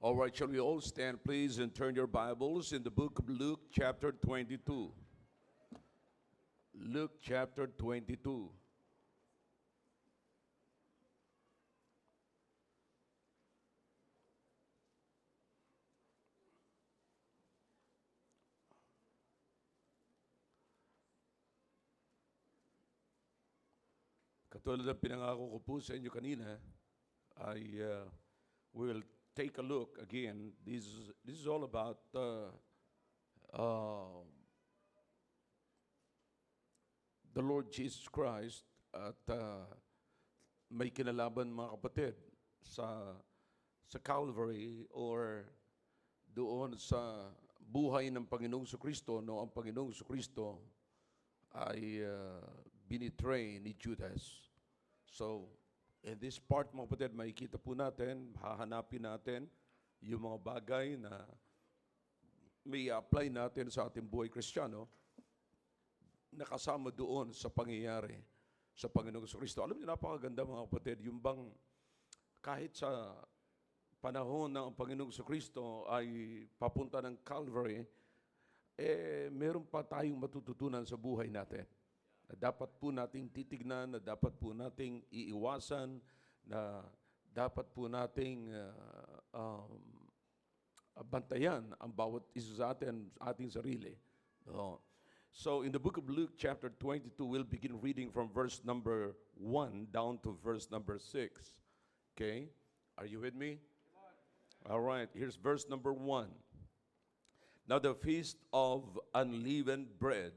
All right, shall we all stand, please, and turn your Bibles in the book of Luke, chapter 22. Luke, chapter 22. Katulad ng pinangako ko po sa inyo kanina, I will take a look again. This is all about the Lord Jesus Christ at may kinalaban mga kapatid sa Calvary or doon sa buhay ng Panginoong Kristo no ang Panginoong Kristo ay binitray ni Judas. So, in this part, mga kapatid, makikita po natin, hahanapin natin yung mga bagay na may apply natin sa ating buhay Kristiyano na kasama doon sa pangyayari sa Panginoong Kristo. Alam niyo, napakaganda mga kapatid, yung bang kahit sa panahon ng Panginoong Kristo ay papunta ng Calvary, meron pa tayong matututunan sa buhay natin. Na dapat po nating titignan, na dapat po nating iiwasan, na dapat po nating bantayan ang bawat isa sa ating sarili. So in the book of Luke chapter 22, we'll begin reading from verse number 1 down to verse number 6. Okay? Are you with me? All right, here's verse number 1. Now the feast of unleavened bread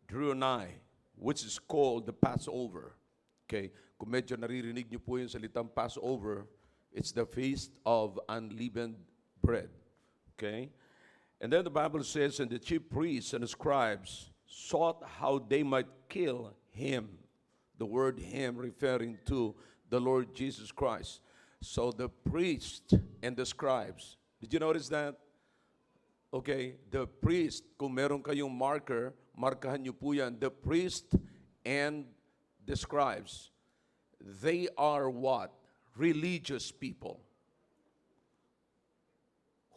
drew nigh, which is called the Passover. Okay, kung medyo naririnig niyo po yung salitang Passover, it's the feast of unleavened bread. Okay? And then the Bible says, and the chief priests and the scribes sought how they might kill him. The word him referring to the Lord Jesus Christ. So the priests and the scribes, did you notice that? Okay, the priest, kung meron kayong marker, markahan niyo po yan. The priest and the scribes, they are what? Religious people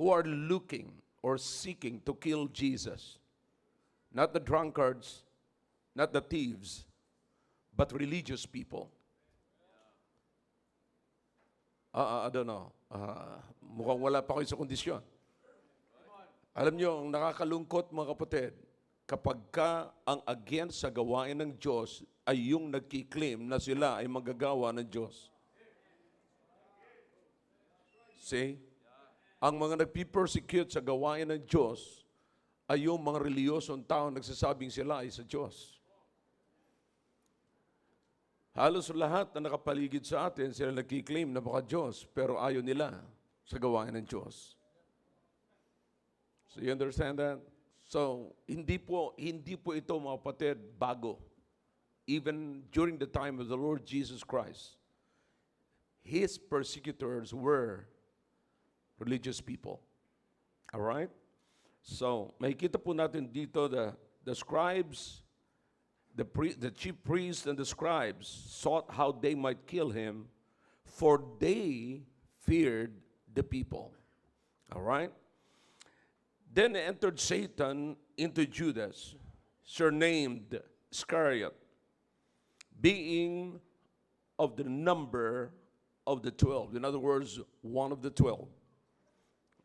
who are looking or seeking to kill Jesus. Not the drunkards, not the thieves, but religious people. I don't know. Mukhang wala pa kayo sa kondisyon. Alam niyo, ang nakakalungkot mga kapatid, kapag ka ang against sa gawain ng Diyos ay yung nagkiklaim na sila ay magagawa ng Diyos. See? Ang mga nagpipersecute sa gawain ng Diyos ay yung mga reliyosong tao nagsasabing sila ay sa Diyos. Halos lahat na nakapaligid sa atin, sila nagkiklaim na baka Diyos, pero ayaw nila sa gawain ng Diyos. So you understand that? So, hindi po ito mga kapatid bago. Even during the time of the Lord Jesus Christ, His persecutors were religious people. All right? So, makikita po natin dito the scribes, the chief priests and the scribes sought how they might kill him, for they feared the people. All right? Then entered Satan into Judas, surnamed Iscariot, being of the number of the 12. In other words, one of the 12.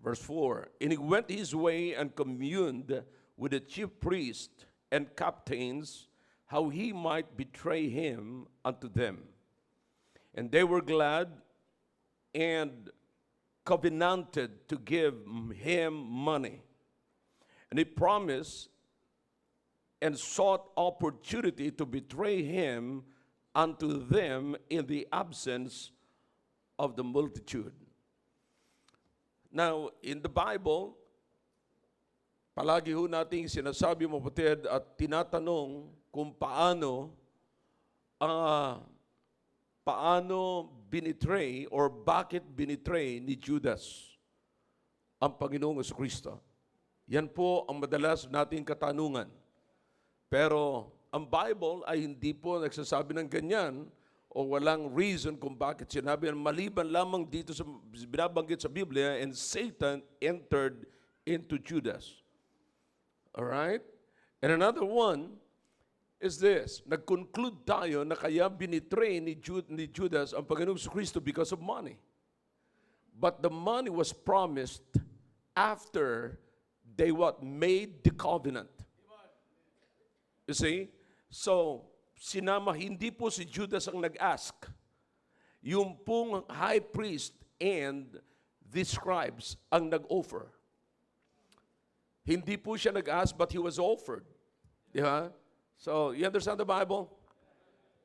Verse 4, and he went his way and communed with the chief priests and captains, how he might betray him unto them. And they were glad and covenanted to give him money. And he promised and sought opportunity to betray him unto them in the absence of the multitude. Now, in the Bible, palagi ho nating sinasabi mo kapatid at tinatanong kung paano binitray or bakit binitray ni Judas ang Panginoong Kristo. Yan po ang madalas nating katanungan. Pero ang Bible ay hindi po nagsasabi ng ganyan o walang reason kung bakit sinabi yan, maliban lamang dito sa binabanggit sa Biblia, and Satan entered into Judas. Alright? And another one is this, nag-conclude tayo na kaya binitray ni Judas ang Panginoong Kristo because of money. But the money was promised after they made the covenant. You see? So, hindi po si Judas ang nag-ask. Yung pong high priest and the scribes ang nag-offer. Hindi po siya nag-ask, but he was offered. Di ba? So, you understand the Bible?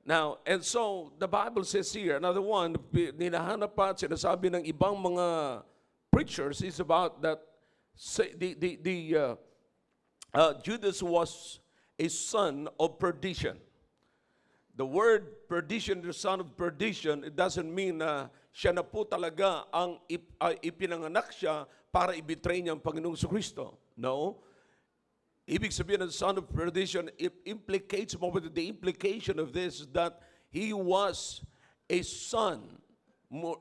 Now, and so, the Bible says here, another one, ninahanap pa at sinasabi ng ibang mga preachers is about that Judas was a son of perdition. The word perdition, the son of perdition, it doesn't mean na siya na po talaga ang ipinanganak siya para ibitray niya ang Panginoong Kristo. No. Ibig sabihin ng son of perdition, it implicates, the implication of this is that he was a son.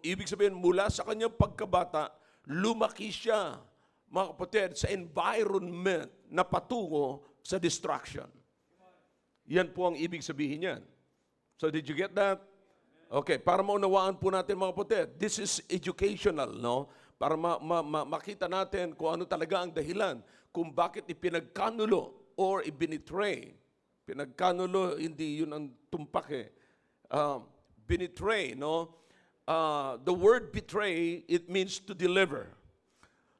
Ibig sabihin, mula sa kanyang pagkabata, lumaki siya, mga kapatid, sa environment na patungo sa destruction. Yan po ang ibig sabihin niyan. So did you get that? Okay, para maunawaan po natin mga kapatid, this is educational, no? Para makita natin kung ano talaga ang dahilan, kung bakit ipinagkanulo or ibinitray. Pinagkanulo, hindi yun ang tumpak eh. Binitray, no? The word betray, it means to deliver,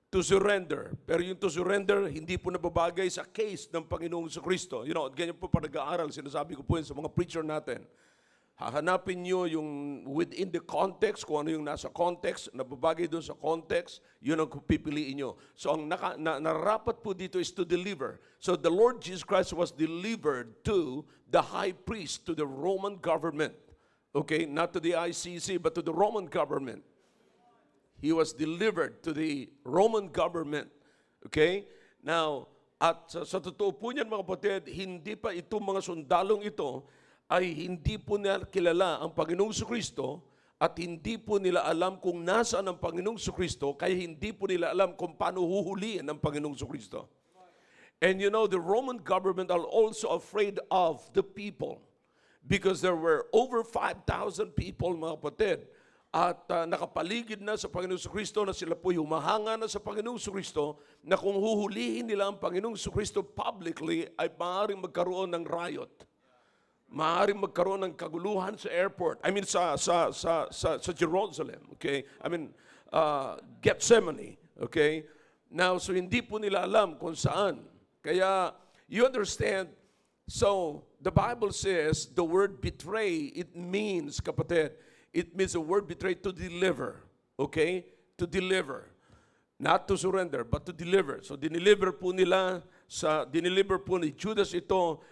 to surrender. Pero yung to surrender, hindi po nababagay sa case ng Panginoong Kristo. You know, ganyan po pa nag-aaral, sinasabi ko po yun sa mga preacher natin. Hahanapin nyo yung within the context, kung ano yung nasa context, nababagay doon sa context, yun ang pipiliin nyo. So ang narapat po dito is to deliver. So the Lord Jesus Christ was delivered to the high priest, to the Roman government. Okay, not to the ICC, but to the Roman government. He was delivered to the Roman government. Okay? Now, at sa totoo po niyan mga kapatid, hindi pa itong mga sundalong ito ay hindi po nila kilala ang Panginoong Kristo at hindi po nila alam kung nasaan ang Panginoong Kristo, kaya hindi po nila alam kung paano huhulihin ang Panginoong Kristo. And you know, the Roman government are also afraid of the people because there were over 5,000 people, mga kapatid, at nakapaligid na sa Panginoong Kristo na sila po humahanga na sa Panginoong Kristo na kung huhulihin nila ang Panginoong Kristo publicly ay maaaring magkaroon ng riot. Maaaring magkaroon ng kaguluhan sa airport. I mean sa Jerusalem, okay? I mean Gethsemane, okay? Now, so hindi po nila alam kung saan. Kaya you understand, so the Bible says the word betray, it means, kapatid, it means the word betray to deliver, okay? To deliver. Not to surrender, but to deliver. So dineliver po ni Judas ito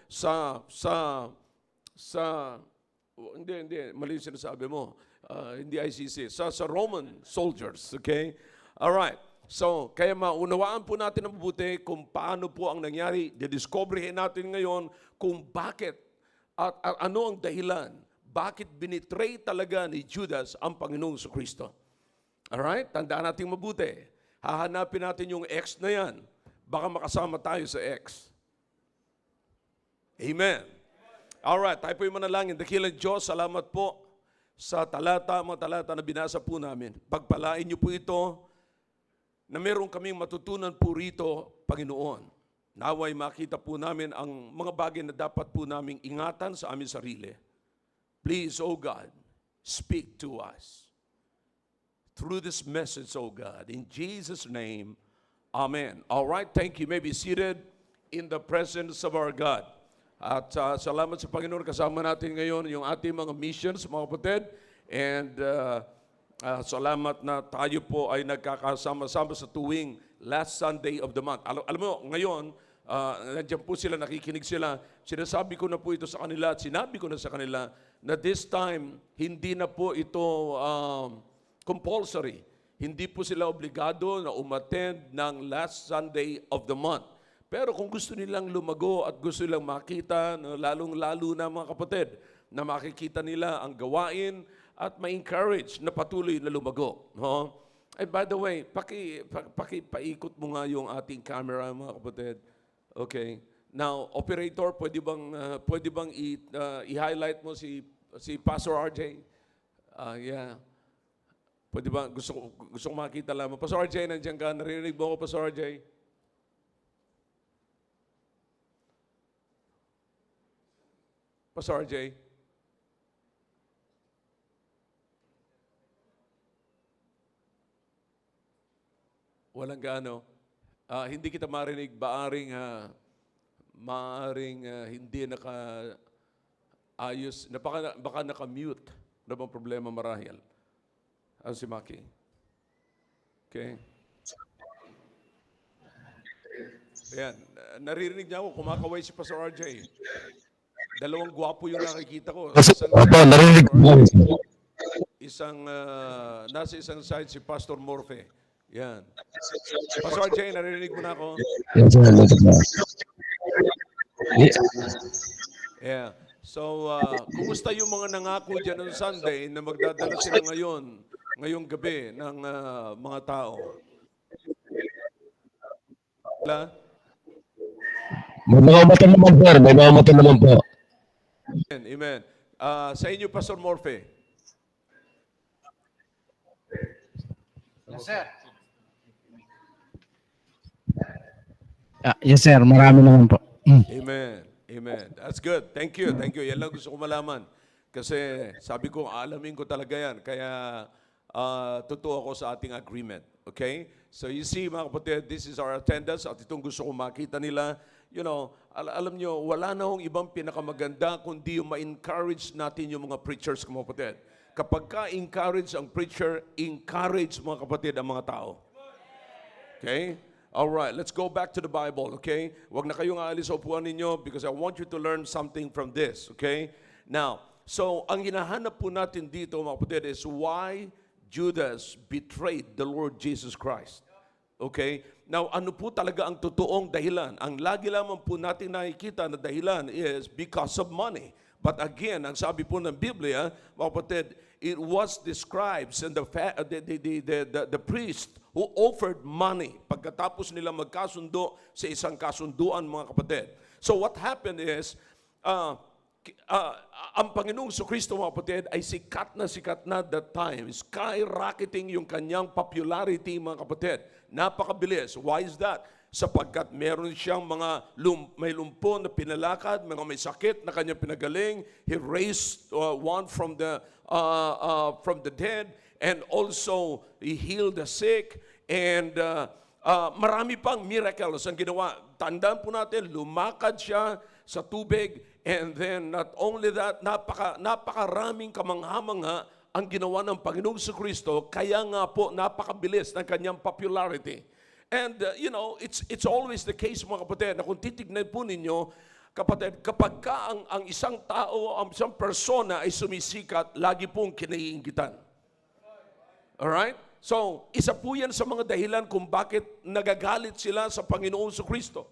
hindi, mali yung sinasabi mo. Hindi ICC. Sa Roman soldiers, okay? Alright. So, kaya maunawaan po natin ang mabuti kung paano po ang nangyari. Didiscoveryhin natin ngayon kung bakit at ano ang dahilan. Bakit binitray talaga ni Judas ang Panginoong Kristo. Alright? Tandaan natin mabuti. Hahanapin natin yung X na yan. Baka makasama tayo sa X. Amen. Alright, tayo po yung manalangin. Dakilang Diyos, salamat po sa mga talata na binasa po namin. Pagpalain niyo po ito na meron kaming matutunan po rito, Panginoon. Naway makita po namin ang mga bagay na dapat po naming ingatan sa aming sarili. Please, O God, speak to us through this message, O God. In Jesus' name, Amen. Alright, thank you. You may be seated in the presence of our God. At salamat sa Panginoon, kasama natin ngayon yung ating mga missions, mga kapatid. And salamat na tayo po ay nagkakasama-sama sa tuwing last Sunday of the month. Alam mo, ngayon, nandiyan po sila, nakikinig sila. Sinasabi ko na po ito sa kanila at sinabi ko na sa kanila na this time, hindi na po ito compulsory. Hindi po sila obligado na umattend ng last Sunday of the month. Pero kung gusto nilang lumago at gusto nilang makita, lalong-lalo na mga kapatid, na makikita nila ang gawain at ma-encourage na patuloy na lumago. No? And by the way, paikot mo nga yung ating camera, mga kapatid. Okay. Now, operator, pwede bang i-highlight mo si Pastor RJ? Yeah. Pwede ba? Gusto kong makita lamang. Pastor RJ, nandiyan ka? Narinig mo ako, Pastor RJ? Pastor RJ? Walang gaano. Hindi kita marinig. Maaring hindi naka-ayos. Baka naka-mute. Ano bang problema marahil? Ano si Maki? Okay. Ayan. Naririnig niya ako. Kumakaway si Pastor RJ. Dalawang gwapo yung nakikita ko. Opo, narinig mo. Nasa isang side si Pastor Morfe. Yan. Pastor RJ, naririnig mo na ako? Yes, sir. Yeah. So, kumusta yung mga nangako dyan ng Sunday na magdadala sila ngayong gabi ng mga tao? Wala? May mga mata naman, sir. May mga mata naman po. Amen. Sa inyo, Pastor Morfe. Yes, sir. Yes, sir. Marami naman po. Amen. Amen. That's good. Thank you. Thank you. Yan lang gusto ko malaman. Kasi sabi ko, alamin ko talaga yan. Kaya totoo ako sa ating agreement. Okay? So you see, mga kapatid, this is our attendance at itong gusto ko makita nila. You know, alam nyo, wala na hong ibang pinakamaganda kundi yung ma-encourage natin yung mga preachers, mga kapatid. Kapag ka-encourage ang preacher, encourage, mga kapatid, ang mga tao. Okay? All right, let's go back to the Bible, okay? Huwag na kayong aalis sa upuan ninyo because I want you to learn something from this, okay? Now, so ang hinahanap po natin dito, mga kapatid, is why Judas betrayed the Lord Jesus Christ. Okay? Now, ano po talaga ang totoong dahilan? Ang lagi lamang po natin nakikita na dahilan is because of money. But again, ang sabi po ng Biblia, mga kapatid, it was described in the priest who offered money pagkatapos nila magkasundo sa isang kasunduan, mga kapatid. So what happened is, ang Panginoong Kristo, mga kapatid, ay sikat na that time. Skyrocketing yung kanyang popularity, mga kapatid. Napakabilis. Why is that? Sapagkat meron siyang may lumpo na pinalakad, mga may sakit na kanyang pinagaling. He raised one from the dead, and also he healed the sick, and marami pang miracles ang ginawa. Tandaan po natin, lumakad siya sa tubig, and then not only that, napakaraming kamangha-mangha ang ginawa ng Panginoong Kristo, kaya nga po napakabilis ng kanyang popularity. And you know, it's always the case, mga kapatid, na kung titignan po ninyo, kapatid, kapag ang isang tao, ang isang persona ay sumisikat, lagi pong kinaiinggitan. Alright? So, isa po yan sa mga dahilan kung bakit nagagalit sila sa Panginoong Kristo.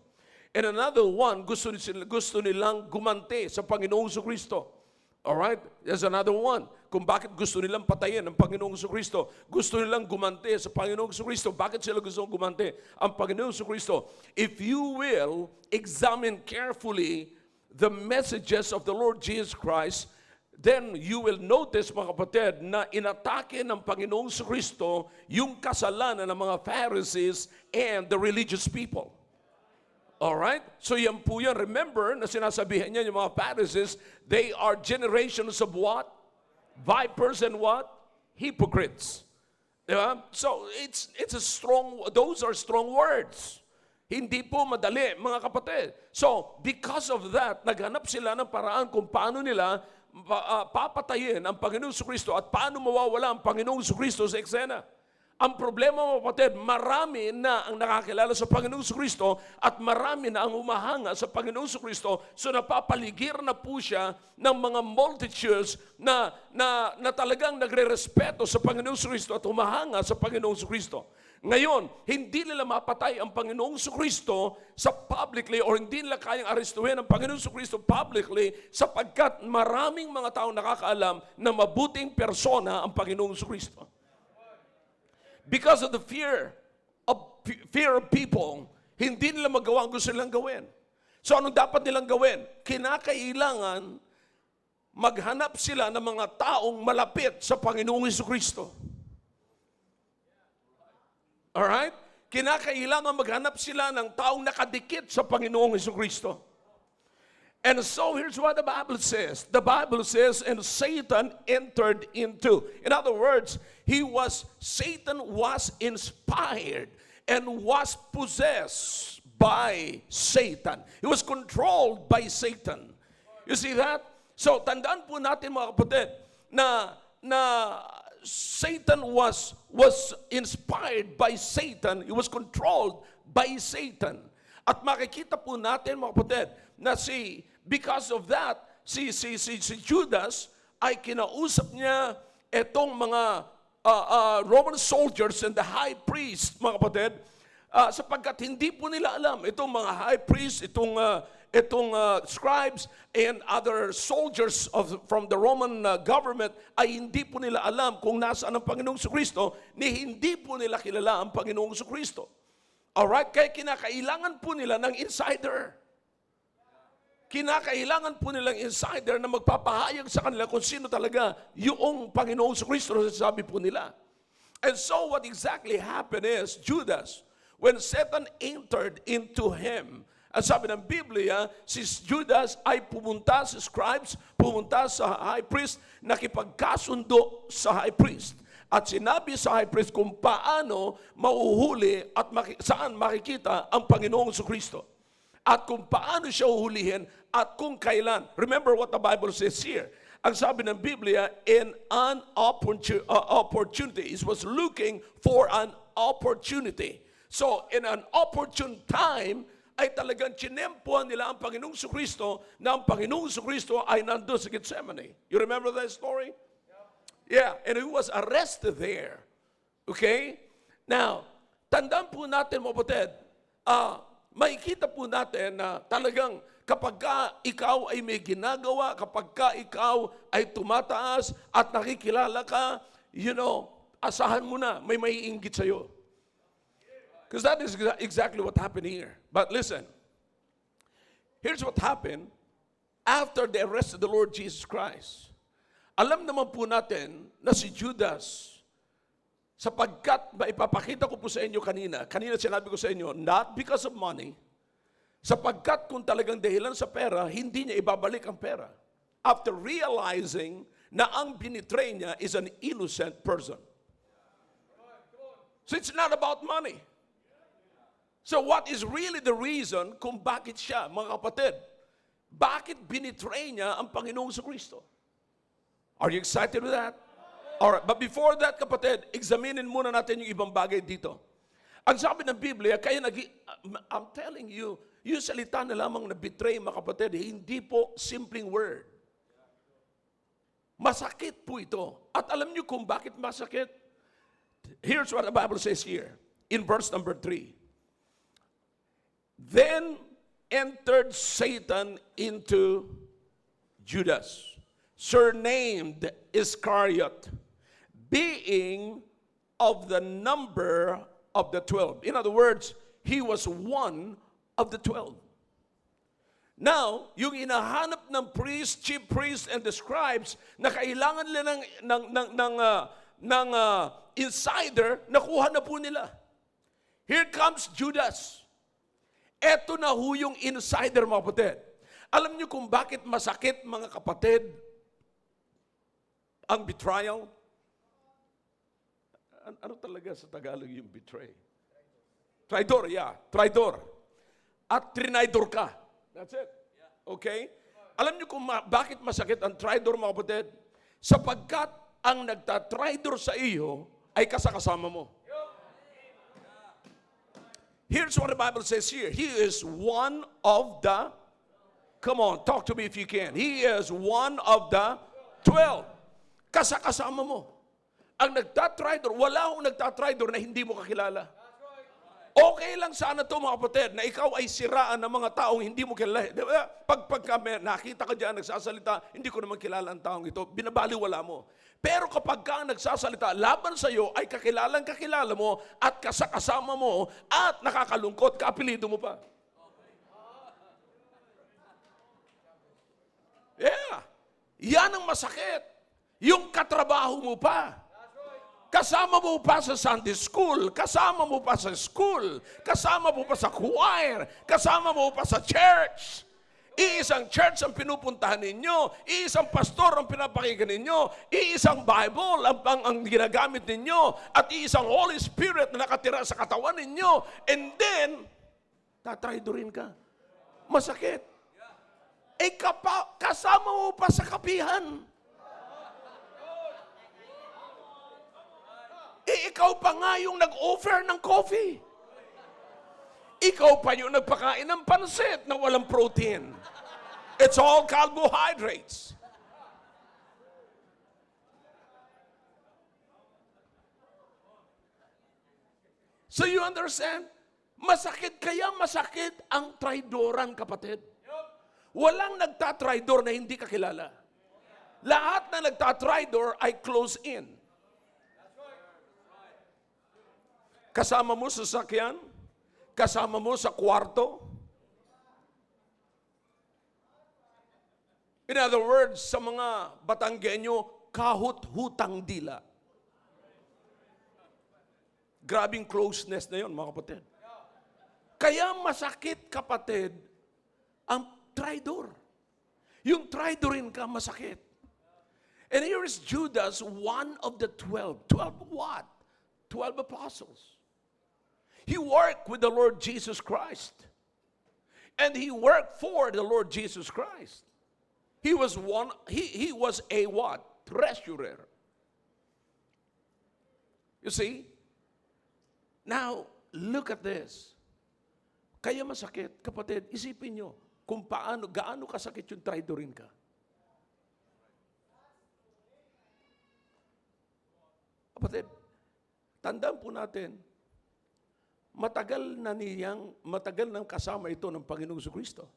And another one, gusto nilang gumante sa Panginoong Kristo. Alright? There's another one. Kung bakit gusto nilang patayin ang Panginoong Kristo. Gusto nilang gumante sa Panginoong Kristo. Bakit sila gusto gumante ang Panginoong Kristo? If you will examine carefully the messages of the Lord Jesus Christ, then you will notice, mga kapatid, na inatake ng Panginoong Kristo yung kasalanan ng mga Pharisees and the religious people. Alright? So yan po yan. Remember na sinasabihan niya yung mga Pharisees, they are generations of what? Vipers and what? Hypocrites. Diba? So those are strong words. Hindi po madali, mga kapatid. So, because of that, naghanap sila ng paraan kung paano nila papatayin ang Panginoong Kristo at paano mawawala ang Panginoong Kristo sa eksena. Ang problema mga kapatid, marami na ang nakakilala sa Panginoong Kristo at marami na ang humahanga sa Panginoong Kristo. So napapaligir na po siya ng mga multitudes na talagang nagre-respeto sa Panginoong Kristo at humahanga sa Panginoong Kristo. Ngayon, hindi nila mapatay ang Panginoong Kristo sa publicly or hindi nila kayang arestuhin ang Panginoong Kristo publicly sapagkat maraming mga taong nakakaalam na mabuting persona ang Panginoong Kristo. Because of the fear of people, hindi nila magawa ang gusto nilang gawin. So anong dapat nilang gawin? Kinakailangan maghanap sila ng mga taong malapit sa Panginoong Kristo. Alright? Kinakailangan maghanap sila ng taong nakadikit sa Panginoong Kristo. And so here's what the Bible says. The Bible says, and Satan entered into. In other words, Satan was inspired and was possessed by Satan. He was controlled by Satan. You see that? So tandaan po natin mga kapatid na Satan was inspired by Satan. He was controlled by Satan. At makikita po natin mga kapatid na because of that, si Judas ay kinausap niya itong mga Roman soldiers and the high priest, mga kapatid, sapagkat hindi po nila alam, itong mga high priest, itong scribes and other soldiers from the Roman government ay hindi po nila alam kung nasaan ang Panginoong Kristo, ni hindi po nila kilala ang Panginoong Kristo. Alright? Kaya kinakailangan po nila ng insider. Kinakailangan po nilang insider na magpapahayag sa kanila kung sino talaga yung Panginoong Kristo na sabi po nila. And so what exactly happened is, Judas, when Satan entered into him, ang sabi ng Biblia, si Judas ay pumunta sa scribes, pumunta sa high priest, nakipagkasundo sa high priest. At sinabi sa high priest kung paano mauhuli at saan makikita ang Panginoong Kristo. At kung paano siya uhulihin at kung kailan. Remember what the Bible says here. Ang sabi ng Biblia, in an opportunity. It was looking for an opportunity. So, in an opportune time, ay talagang chinempuan nila ang Panginoong Kristo na ang Panginoong Kristo ay nandun sa Gethsemane. You remember that story? Yeah, and he was arrested there. Okay? Now, tandaan po natin mga kapatid, makikita po natin na talagang kapag ikaw ay may ginagawa, kapag ikaw ay tumataas at nakikilala ka, asahan mo na, may maiinggit sa'yo. Because that is exactly what happened here. But listen, here's what happened after the arrest of the Lord Jesus Christ. Alam naman po natin na si Judas, sapagkat maipapakita ko po sa inyo kanina sinabi ko sa inyo, not because of money, sapagkat kung talagang dahilan sa pera, hindi niya ibabalik ang pera. After realizing na ang binitray niya is an innocent person. So it's not about money. So what is really the reason kung bakit siya, mga kapatid, bakit binitray niya ang Panginoong Kristo? Are you excited with that? Alright, but before that, kapatid, examinin muna natin yung ibang bagay dito. Ang sabi ng Biblia, I'm telling you, yung salita na lamang na betray, mga kapatid, hindi po simpleng word. Masakit po ito. At alam niyo kung bakit masakit? Here's what the Bible says here, in verse number 3. Then entered Satan into Judas, surnamed Iscariot, being of the number of the 12. In other words, he was one of the 12. Now, yung inahanap ng priest, chief priest, and the scribes na kailangan nila ng insider, nakuha na po nila. Here comes Judas. Eto na ho yung insider, mga kapatid. Alam niyo kung bakit masakit, mga kapatid, ang betrayal? Ano talaga sa Tagalog yung betray? Traidor, yeah. Traidor. At trinaidor ka. That's it. Okay? Alam niyo kung bakit masakit ang traidor, mga kapatid? Sapagkat ang nagtatraidor sa iyo ay kasakasama mo. Here's what the Bible says here. He is one of the, come on, talk to me if you can. He is one of the 12. Kasama mo. Ang nagtatridor, wala akong nagtatridor na hindi mo kakilala. Okay lang sana to mga kapatid, na ikaw ay siraan ng mga taong hindi mo kilala. Di ba? Pag kami, nakita ka dyan, nagsasalita, hindi ko naman kilala ang taong ito, binabaliwala mo. Pero kapag ka nagsasalita, laban sa iyo ay kakilala mo at kasama mo at nakakalungkot, kaapelido mo pa. Yeah. Yan ang masakit. Yung katrabaho mo pa. Kasama mo pa sa Sunday school, kasama mo pa sa school, kasama mo pa sa choir, kasama mo pa sa church. Iisang church ang pinupuntahan ninyo, iisang pastor ang pinapakinggan ninyo, iisang Bible ang ginagamit ninyo, at iisang Holy Spirit na nakatira sa katawan ninyo, and then, tatraidorin ka. Masakit. Kasama mo pa sa kapihan. Ikaw pa nga yung nag-offer ng coffee. Ikaw pa yung nagpakain ng pansit na walang protein. It's all carbohydrates. So you understand? Masakit ang traidoran, kapatid. Walang nagtatraidor na hindi kakilala. Lahat na nagtatraidor ay close in. Kasama mo sa sakyan, kasama mo sa kwarto. In other words, sa mga Batanggenyo, kahut-hutang dila. Grabing closeness na yun, mga kapatid. Kaya masakit, kapatid, ang traidor. Yung traidorin ka, masakit. And here is Judas, one of the 12. 12 what? 12 apostles. He worked with the Lord Jesus Christ. And he worked for the Lord Jesus Christ. He was a what? Treasurer. You see? Now, look at this. Kaya masakit, kapatid, isipin nyo kung gaano kasakit yung traidorin ka. Kapatid, tandaan po natin, matagal nang kasama ito ng Panginoong Jesucristo.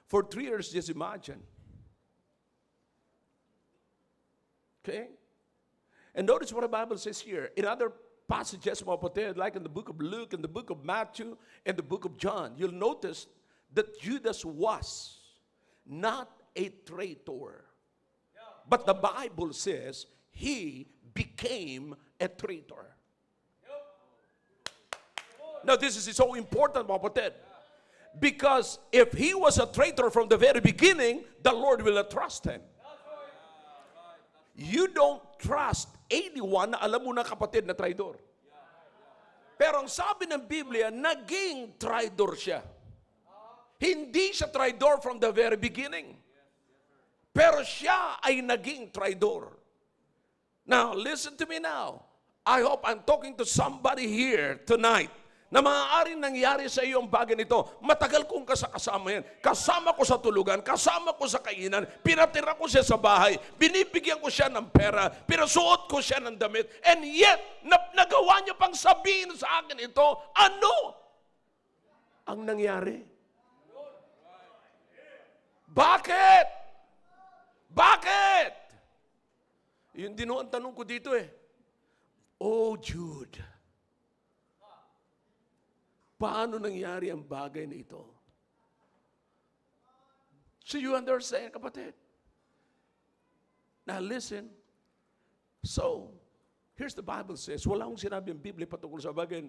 For 3 years, just imagine. Okay? And notice what the Bible says here. In other passages, mga kapatid, like in the book of Luke, in the book of Matthew, and the book of John, you'll notice that Judas was not a traitor. But the Bible says he became a traitor. Now, this is so important, mga kapatid. Because if he was a traitor from the very beginning, the Lord will not trust him. You don't trust anyone na alam mo na, kapatid, na traidor. Pero ang sabi ng Biblia, naging traidor siya. Hindi siya traidor from the very beginning. Pero siya ay naging traidor. Now, listen to me now. I hope I'm talking to somebody here tonight na maaaring nangyari sa iyo ang bagay nito. Matagal kong kasama yan. Kasama ko sa tulugan, kasama ko sa kainan, pinatira ko siya sa bahay, binibigyan ko siya ng pera, pinasuot ko siya ng damit, and yet, nagawa niya pang sabihin sa akin ito, ano ang nangyari? Bakit? Bakit? Yun din ang tanong ko dito eh. Oh, Jude, paano nangyari ang bagay na ito? So you understand, kapatid? Now listen. So, here's the Bible says, wala akong sinabi ang Biblia patungkol sa bagay.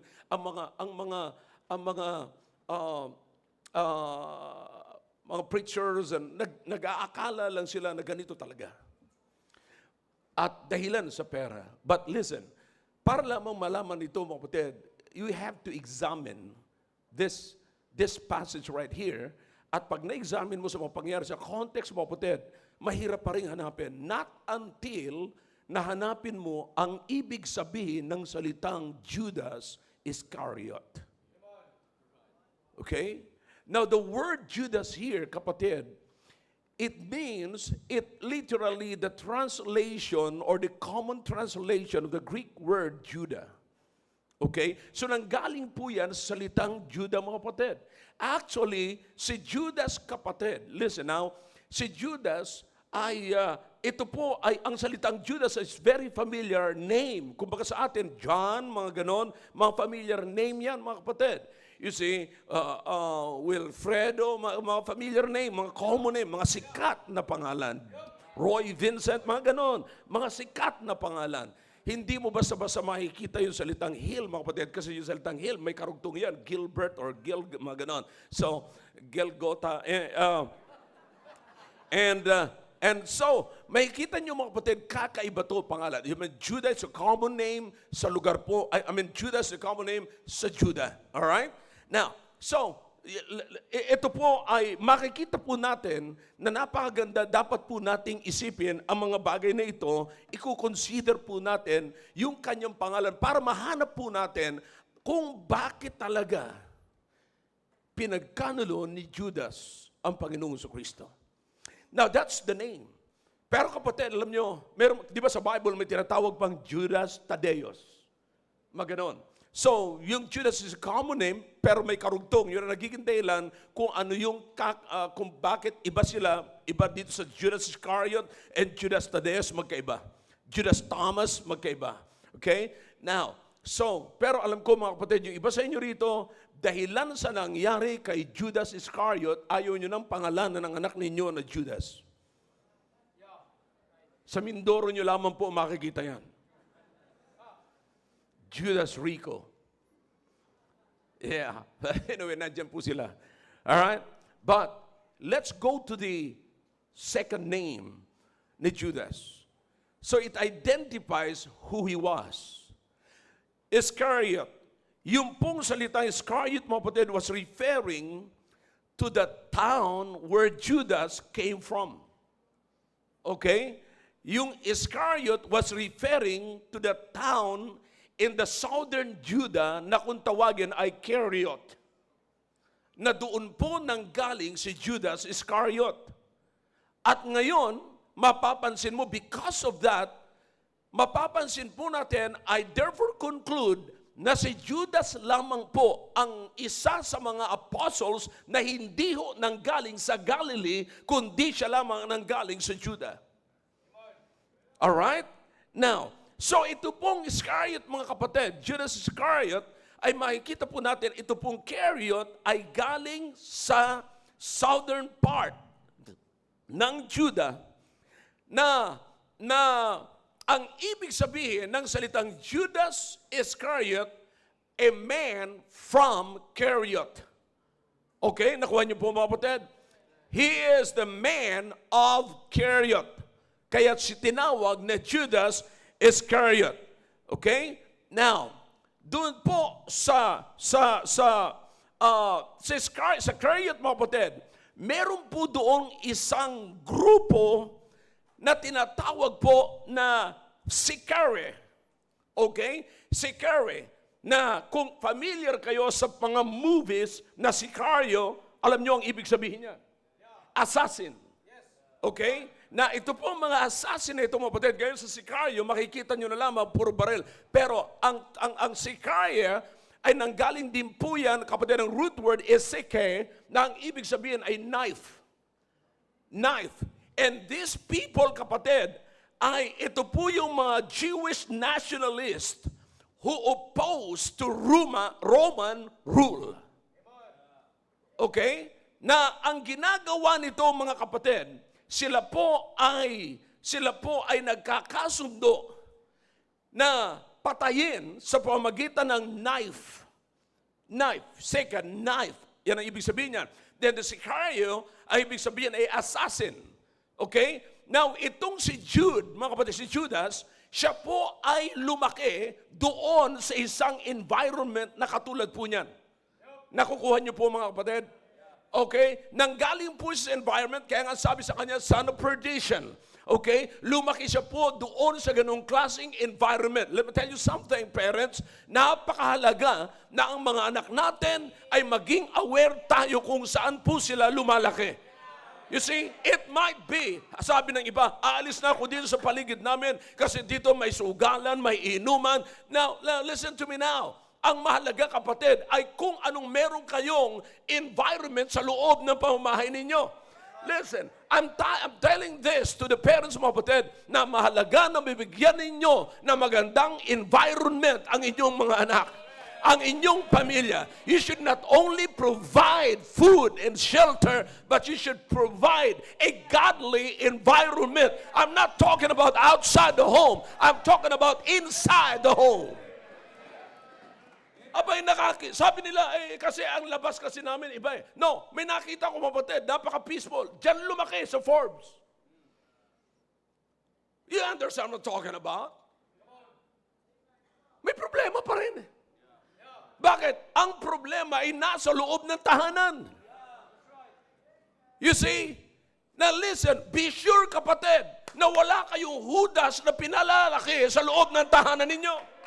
Mga preachers and nag-aakala lang sila na ganito talaga. At dahilan sa pera. But listen, para lamang malaman ito, mga kapatid, you have to examine this passage right here. At pag na-examine mo sa mga pangyayari sa context, mga kapatid, mahirap pa rin hanapin. Not until nahanapin mo ang ibig sabihin ng salitang Judas Iscariot. Okay? Now, the word Judas here, kapatid, it means, it literally, the translation or the common translation of the Greek word Judah. Okay? So, nanggaling po yan sa salitang Judah, mga kapatid. Actually, si Judas, kapatid, listen now, si Judas ay, ito po ay, ang salitang Judas is very familiar name. Kumbaga sa atin, John, mga ganon, mga familiar name yan, mga kapatid. You see, Wilfredo, mga familiar name, mga common name, mga sikat na pangalan. Roy Vincent, mga ganon, mga sikat na pangalan. Hindi mo basta-basta makikita yung salitang Hill, mga kapatid, kasi yung salitang Hill, may karugtong yan, Gilbert or mga ganon. So, Gelgota, and so, makikita nyo mga kapatid, kakaiba to pangalan. Judah is a common name sa lugar po, Judah is a common name sa Judah. Alright? Now, so, ito po ay makikita po natin na napakaganda, dapat po nating isipin ang mga bagay na ito, i-consider po natin yung kanyang pangalan para mahanap po natin kung bakit talaga pinagkanulo ni Judas ang Panginoong Kristo. Now, that's the name. Pero kapatid, alam nyo, meron, di ba sa Bible may tinatawag pang Judas Thaddeus? Maganon. So, yung Judas is a common name, pero may karugtong. Yun ang nagiging dahilan kung ano yung, kung bakit iba sila, iba dito sa Judas Iscariot and Judas Thaddeus, magkaiba. Judas Thomas, magkaiba. Okay? Now, so, pero alam ko mga kapatid, yung iba sa inyo rito, dahilan sa nangyari kay Judas Iscariot, ayaw nyo ng pangalanan ng anak ninyo na Judas. Sa Mindoro nyo lamang po makikita yan. Judas Rico. Yeah. Anyway, nandyan po sila. Alright? But, let's go to the second name ni Judas. So, it identifies who he was. Iscariot. Yung pong salita Iscariot, mga kapatid, was referring to the town where Judas came from. Okay? Yung Iscariot was referring to the town in the southern Judah na kung tawagin ay Keriot. Na doon po nanggaling si Judas Iscariot. At ngayon, mapapansin mo, because of that, mapapansin po natin, I therefore conclude na si Judas lamang po ang isa sa mga apostles na hindi ho nanggaling sa Galilee, kundi siya lamang nanggaling sa Judah. Alright? Now, so ito pong Iscariot, mga kapatid, Judas Iscariot, ay makikita po natin, ito pong Keriot ay galing sa southern part ng Judah na ang ibig sabihin ng salitang Judas Iscariot, a man from Keriot. Okay, nakuha niyo po mga kapatid? He is the man of Keriot. Kaya tinawag na Judas Iscariot. Okay? Now, doon po sa Iscariot, mga kapatid, meron po doong isang grupo na tinatawag po na Sicarii. Okay? Sicarii. Na kung familiar kayo sa mga movies na Sicario, alam nyo ang ibig sabihin niya. Assassin. Okay? Na ito po mga assassin na ito, mga kapatid, ngayon sa Sicario, makikita nyo na lamang puro baril. Pero ang Sicario ay nanggaling din po yan, kapatid, ang root word is sike, na ang ibig sabihin ay knife. Knife. And these people, kapatid, ay ito po yung mga Jewish nationalists who opposed to Roman rule. Okay? Na ang ginagawa nito, mga kapatid, sila po ay nagkakasundo na patayin sa pamamagitan ng knife. Knife. Second, knife. Yan ang ibig sabihin niya. Then the Sicario, ay ibig sabihin ay assassin. Okay? Now, itong si Jude, mga kapatid, si Judas, siya po ay lumaki doon sa isang environment na katulad po niyan. Nakukuha niyo po, mga kapatid? Okay? Nanggaling po sa environment, kaya nga sabi sa kanya, son of perdition. Okay? Lumaki siya po doon sa ganung klaseng environment. Let me tell you something, parents. Napakahalaga na ang mga anak natin ay maging aware tayo kung saan po sila lumalaki. You see, it might be, sabi ng iba, aalis na ako dito sa paligid namin kasi dito may sugalan, may inuman. Now, listen to me now. Ang mahalaga, kapatid, ay kung anong meron kayong environment sa loob ng pamamahay ninyo. Listen, I'm telling this to the parents, mga kapatid, na mahalaga na bibigyan ninyo na magandang environment ang inyong mga anak, ang inyong pamilya. You should not only provide food and shelter, but you should provide a godly environment. I'm not talking about outside the home. I'm talking about inside the home. Abay, sabi nila, kasi ang labas kasi namin iba eh. No, may nakita ko, mapatid, napaka-peaceful. Diyan lumaki sa Forbes. You understand what I'm talking about? May problema pa rin eh. Bakit? Ang problema ay nasa loob ng tahanan. You see? Now listen, be sure, kapatid, na wala kayong hudas na pinalalaki sa loob ng tahanan ninyo.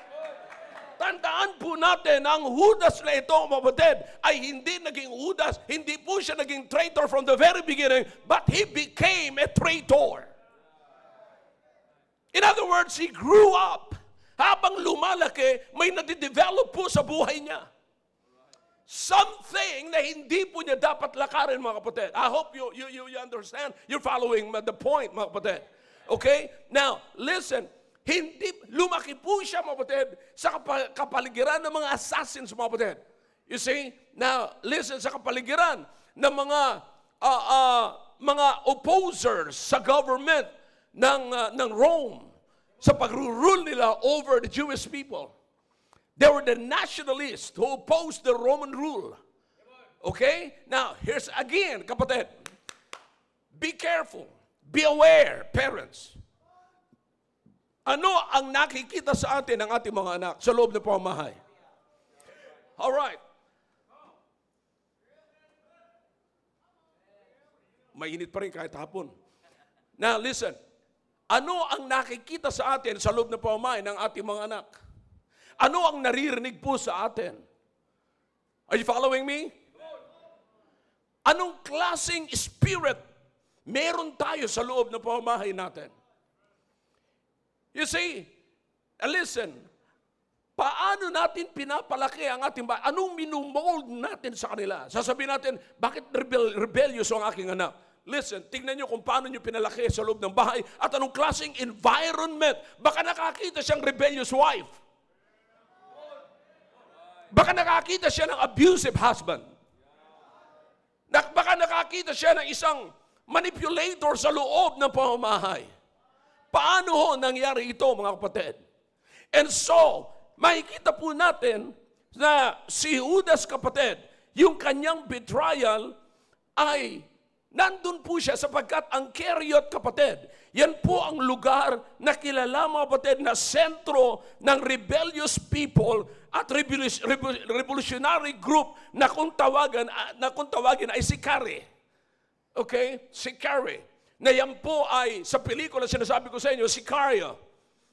Tandaan po natin, ang Judas na ito, mga kapatid, ay hindi naging Judas, hindi po siya naging traitor from the very beginning, but he became a traitor. In other words, he grew up. Habang lumalaki, may nadidevelop po sa buhay niya. Something na hindi po niya dapat lakarin, mga kapatid. I hope you understand. You're following the point, mga kapatid. Okay? Now, listen. Hindi, lumaki po siya, mga kapatid, sa kapaligiran ng mga assassins, mga kapatid. You see? Now, listen, sa kapaligiran ng mga opposers sa government ng Rome, sa pag-rule nila over the Jewish people. They were the nationalists who opposed the Roman rule. Okay? Now, here's again, kapatid. Be careful. Be aware, parents. Ano ang nakikita sa atin ng ating mga anak sa loob ng pamamahay? Alright. Mainit pa rin kahit hapon. Now, listen. Ano ang nakikita sa atin sa loob ng pamamahay ng ating mga anak? Ano ang naririnig po sa atin? Are you following me? Anong klaseng spirit meron tayo sa loob ng pamamahay natin? You see, listen, paano natin pinapalaki ang ating bahay? Anong minumold natin sa kanila? Sasabihin natin, bakit rebellious ang aking anak? Listen, tingnan nyo kung paano nyo pinalaki sa loob ng bahay at anong klaseng environment. Baka nakakita siyang rebellious wife. Baka nakakita siya ng abusive husband. Baka nakakita siya ng isang manipulator sa loob ng pamamahay. Paano ho nangyari ito, mga kapatid? And so, makikita po natin na si Judas, kapatid, yung kanyang betrayal ay nandun po siya sapagkat ang Keriot, kapatid, yan po ang lugar na kilala, mga kapatid, na sentro ng rebellious people at revolutionary group na kung tawagin ay Sicarii. Okay? Sicarii. Na yan po ay, sa pelikula sinasabi ko sa inyo, Sicario.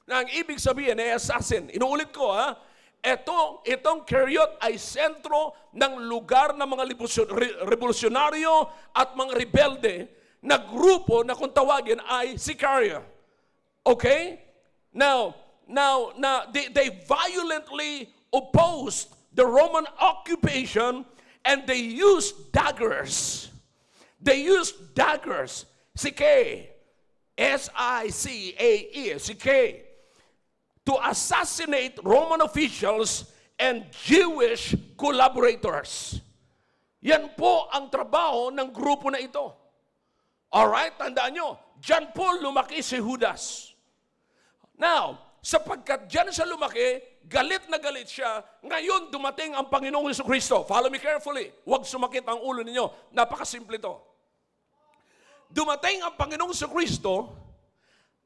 Na ang ibig sabihin ay assassin. Inuulit ko, ha? Itong Keriot ay sentro ng lugar ng mga revolusyonaryo at mga rebelde na grupo na kung tawagin ay Sicario. Okay? Now they violently opposed the Roman occupation and they used daggers. They used daggers. Sicae, S-I-C-A-E, Sicae, to assassinate Roman officials and Jewish collaborators. Yan po ang trabaho ng grupo na ito. Alright, tandaan nyo, dyan po lumaki si Judas. Now, sapagkat dyan siya lumaki, galit na galit siya, ngayon dumating ang Panginoong Jesucristo. Follow me carefully. Huwag sumakit ang ulo ninyo. Napakasimple ito. Dumating ang Panginoong Jesucristo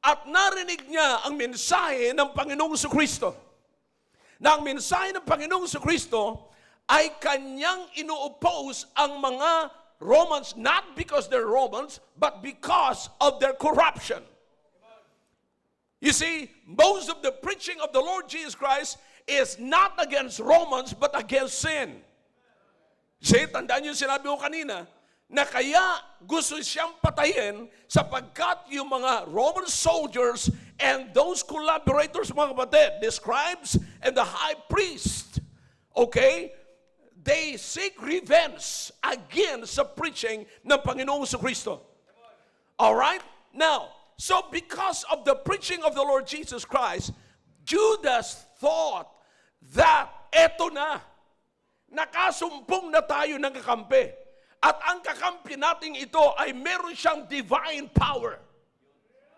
at narinig niya ang mensahe ng Panginoong Jesucristo. Na ang mensahe ng Panginoong Jesucristo ay kanyang ino-oppose ang mga Romans, not because they're Romans, but because of their corruption. You see, most of the preaching of the Lord Jesus Christ is not against Romans, but against sin. See, tandaan niyo sinabi ko kanina, na kaya gusto siyang patayin sapagkat yung mga Roman soldiers and those collaborators, mga kapatid, the scribes and the high priest, okay, they seek revenge against the preaching ng Panginoong Kristo. All right? Now, so because of the preaching of the Lord Jesus Christ, Judas thought that eto na, nakasumpong na tayo ng kakampi. At ang kakampi natin ito ay meron siyang divine power.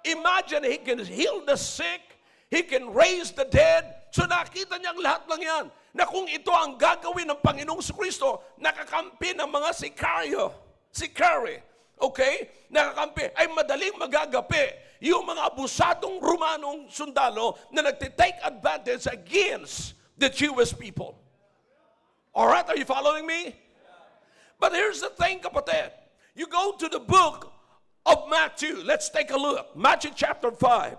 Imagine, he can heal the sick, he can raise the dead. So nakita niyang lahat lang yan, na kung ito ang gagawin ng Panginoong Kristo, nakakampi ng mga sikari, okay? Nakakampi, ay madaling magagapi yung mga abusadong Romanong sundalo na nagtitake advantage against the Jewish people. Alright, are you following me? But here's the thing, kapatid. You go to the book of Matthew. Let's take a look. Matthew chapter 5.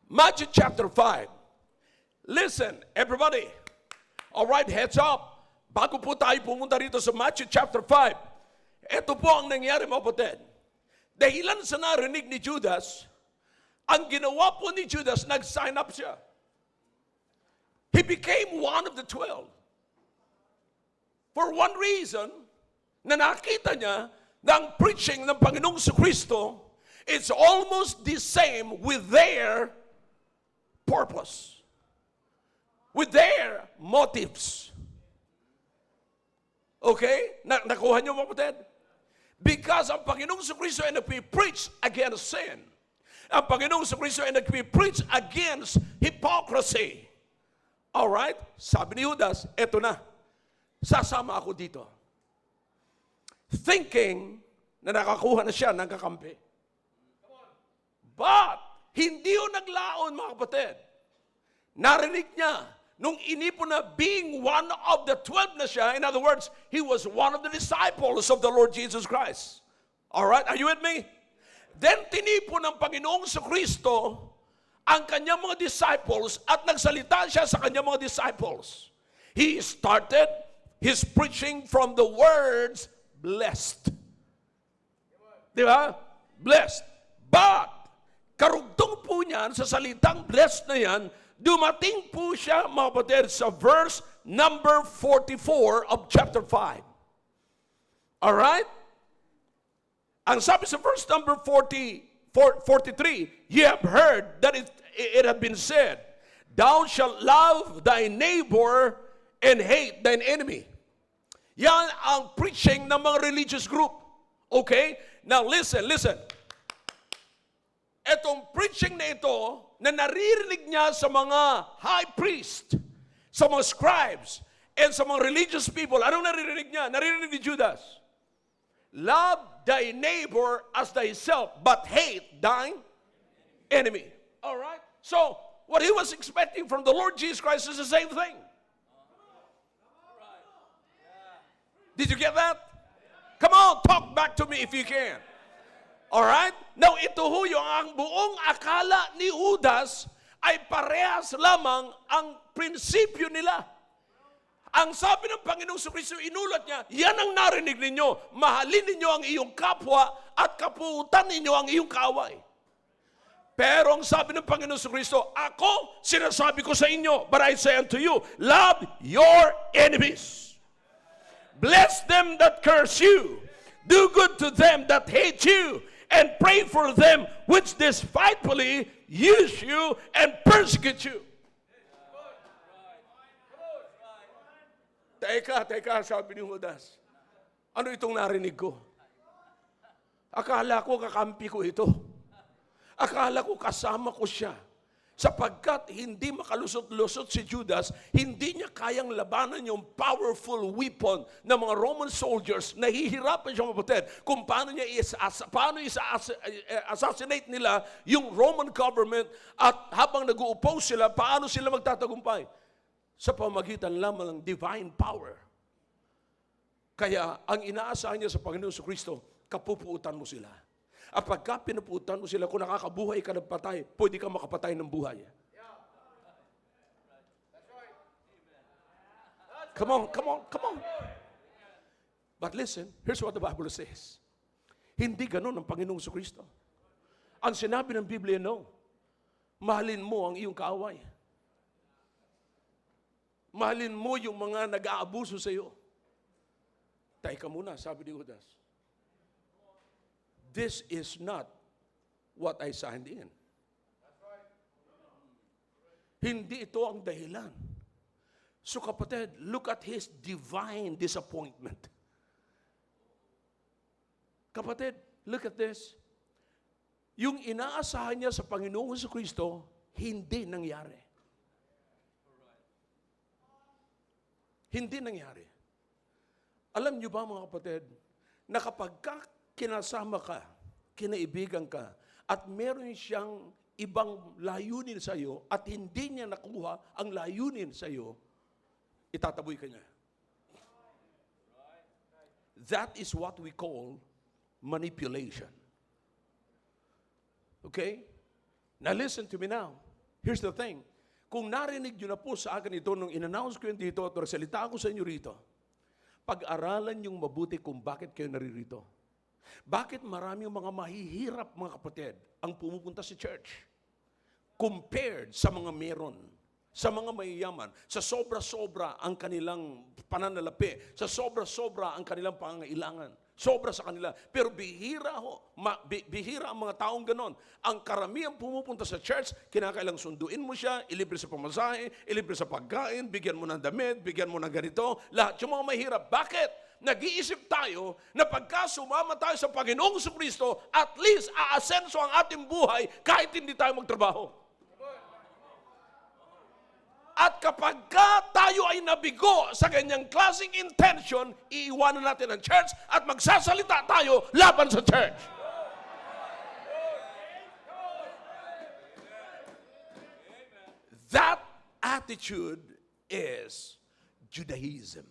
Matthew chapter 5. Listen, everybody. All right, heads up. Bago po tayo pumunta rito sa Matthew chapter 5. Ito po ang nangyari, mga kapatid. Dahilan sa narinig ni Judas, ang ginawa po ni Judas, nag-sign up siya. He became one of the 12. For one reason, na nakita niya na ang preaching ng Panginoong Kristo is almost the same with their purpose, with their motives. Okay? Nakuha niyo, mga kapatid? Because ang Panginoong Kristo ay nagpipreach against sin. Ang Panginoong Kristo ay nagpipreach against hypocrisy. Alright? Sabi ni Judas, eto na. Sasama ako dito. Thinking na nakakuha na siya ng kakampi. But, hindi yung naglaon, mga kapatid. Narinig niya, nung inipon na being one of the 12 na siya, in other words, he was one of the disciples of the Lord Jesus Christ. Alright, are you with me? Then tinipon ng Panginoong Kristo ang kanyang mga disciples at nagsalita siya sa kanyang mga disciples. He started his preaching from the words, blessed. Di ba? Blessed. But, karugtong po niyan, sa salitang blessed na yan, dumating po siya, mga kapatid, sa verse number 44 of chapter 5. Alright? Ang sabi sa verse number 43, ye have heard that it had been said, thou shalt love thy neighbor and hate thine enemy. Yan ang preaching ng mga religious group. Okay? Now listen. Etong preaching na ito, na naririnig niya sa mga high priest, sa mga scribes, and sa mga religious people, anong naririnig niya? Naririnig ni Judas. Love thy neighbor as thyself, but hate thine enemy. Alright? So, what he was expecting from the Lord Jesus Christ is the same thing. Did you get that? Come on, talk back to me if you can. Alright? Now, ito ho yung ang buong akala ni Judas ay parehas lamang ang prinsipyo nila. Ang sabi ng Panginoong Kristo, inulat niya, yan ang narinig ninyo. Mahalin ninyo ang iyong kapwa at kapuutan ninyo ang iyong kaaway. Pero ang sabi ng Panginoong Kristo, ako, sinasabi ko sa inyo, but I say unto you, love your enemies. Bless them that curse you. Do good to them that hate you. And pray for them which despitefully use you and persecute you. Teka, sabi ni Judas. Ano itong narinig ko? Akala ko kakampi ko ito. Akala ko kasama ko siya. Sapagkat hindi makalusot-lusot si Judas, hindi niya kayang labanan yung powerful weapon ng mga Roman soldiers. Nahihirapan siya, kapatid, kung paano assassinate nila yung Roman government at habang nag-oppose sila, paano sila magtatagumpay? Sa pamagitan lamang ng divine power. Kaya ang inaasahan niya sa Panginoon Kristo, kapupuutan mo sila. At pagka pinuputan mo sila, kung nakakabuhay ka ng patay, pwede ka makapatay ng buhay. Come on, come on, come on. But listen, here's what the Bible says. Hindi ganun ang Panginoong Kristo. Ang sinabi ng Biblia, no. Mahalin mo ang iyong kaaway. Mahalin mo yung mga nag-aabuso sa iyo. Teka muna, sabi ni Judas. This is not what I signed in. Hindi ito ang dahilan. So kapatid, look at his divine disappointment. Kapatid, look at this. Yung inaasahan niya sa Panginoong Jesucristo, hindi nangyari. Hindi nangyari. Alam niyo ba mga kapatid, na kapag kinasama ka, kinaibigan ka, at meron siyang ibang layunin sa iyo, at hindi niya nakuha ang layunin sa iyo, itataboy ka niya. That is what we call manipulation. Okay? Now listen to me now. Here's the thing. Kung narinig nyo na po sa akin ito nung in-announce ko yun dito at salita ako sa inyo rito, pag-aralan yung mabuti kung bakit kayo naririto. Bakit maraming mga mahihirap mga kapatid ang pumupunta sa church compared sa mga meron, sa mga mayayaman, sa sobra-sobra ang kanilang pananalapi, sa sobra-sobra ang kanilang pangangailangan. Sobra sa kanila. Pero bihira ang mga taong ganon. Ang karamihan pumupunta sa church, kinakailang sunduin mo siya, ilibre sa pamasahe, ilibre sa pagkain, bigyan mo ng damit, bigyan mo ng ganito. Lahat yung mga mahirap. Bakit? Nag-iisip tayo na pagka sumama tayo sa Panginoong Jesucristo, at least aasenso ang ating buhay kahit hindi tayo magtrabaho. At kapag tayo ay nabigo sa ganyang klaseng intention, iiwanan natin ang church at magsasalita tayo laban sa church. That attitude is Judaism.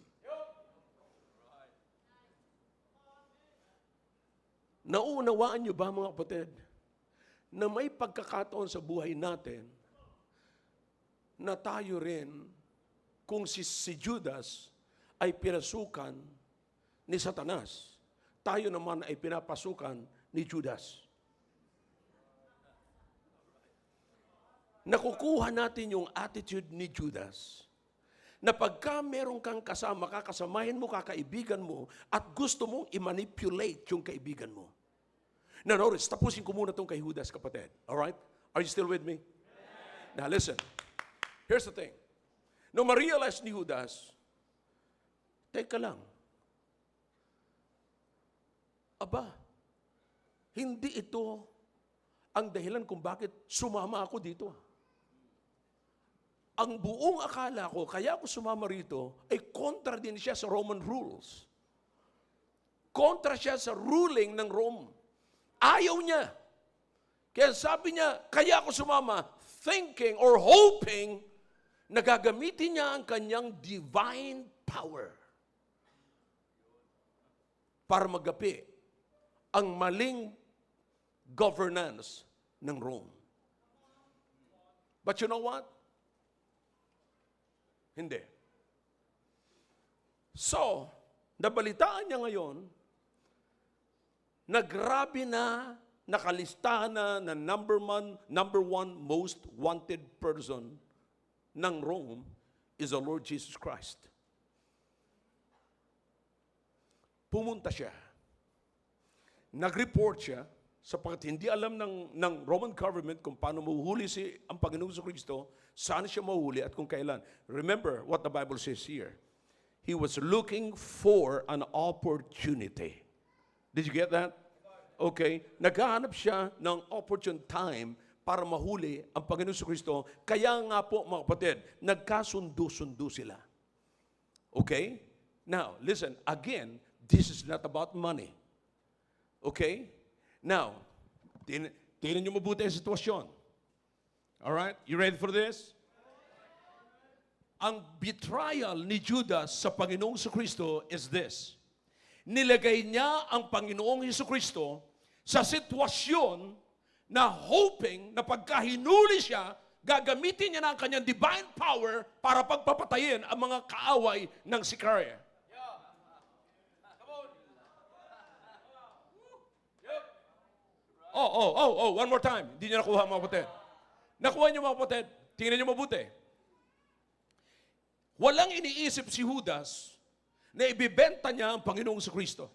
Nauunawaan niyo ba mga kapatid, na may pagkakataon sa buhay natin na tayo rin, kung si Judas ay pinasukan ni Satanas, tayo naman ay pinapasukan ni Judas. Nakukuha natin yung attitude ni Judas, na pagka meron kang kasama, kakasamahin mo, kakaibigan mo, at gusto mong i-manipulate yung kaibigan mo. Now notice, tapusin ko muna itong kay Judas, kapatid. Alright? Are you still with me? Now listen. Here's the thing. Nung ma-realize ni Judas, teka lang, aba, hindi ito ang dahilan kung bakit sumama ako dito. Ang buong akala ko, kaya ako sumama rito, ay kontra din siya sa Roman rules. Kontra siya sa ruling ng Rome. Ayaw niya. Kaya sabi niya, kaya ako sumama, thinking or hoping na gagamitin niya ang kanyang divine power para magapi ang maling governance ng Rome. But you know what? Hindi. So, nabalitaan niya ngayon na grabe na, nakalistahan na number one most wanted person ng Rome is the Lord Jesus Christ. Pumunta siya. Nag-report siya sapagkat hindi alam ng Roman government kung paano mahuhuli ang Panginoong Jesucristo, saan siya mahuhuli at kung kailan. Remember what the Bible says here. He was looking for an opportunity. Did you get that? Okay. Naghahanap siya ng opportune time para mahuli ang Panginoong Jesucristo. Kaya nga po, mga kapatid, nagkasundo-sundo sila. Okay? Now, listen, again, this is not about money. Okay? Now, tingnan niyo mabuti ang sitwasyon. Alright? You ready for this? Ang betrayal ni Judas sa Panginoong Jesucristo is this. Nilagay niya ang Panginoong Jesucristo sa sitwasyon na hoping na pagka hinuli siya, gagamitin niya na ang kanyang divine power para pagpapatayin ang mga kaaway ng Sicaria. One more time. Hindi niyo nakuha, mga kapatid. Nakuha niyo, mga kapatid. Tingnan niyo mabuti. Walang iniisip si Judas na ibibenta niya ang Panginoong Kristo.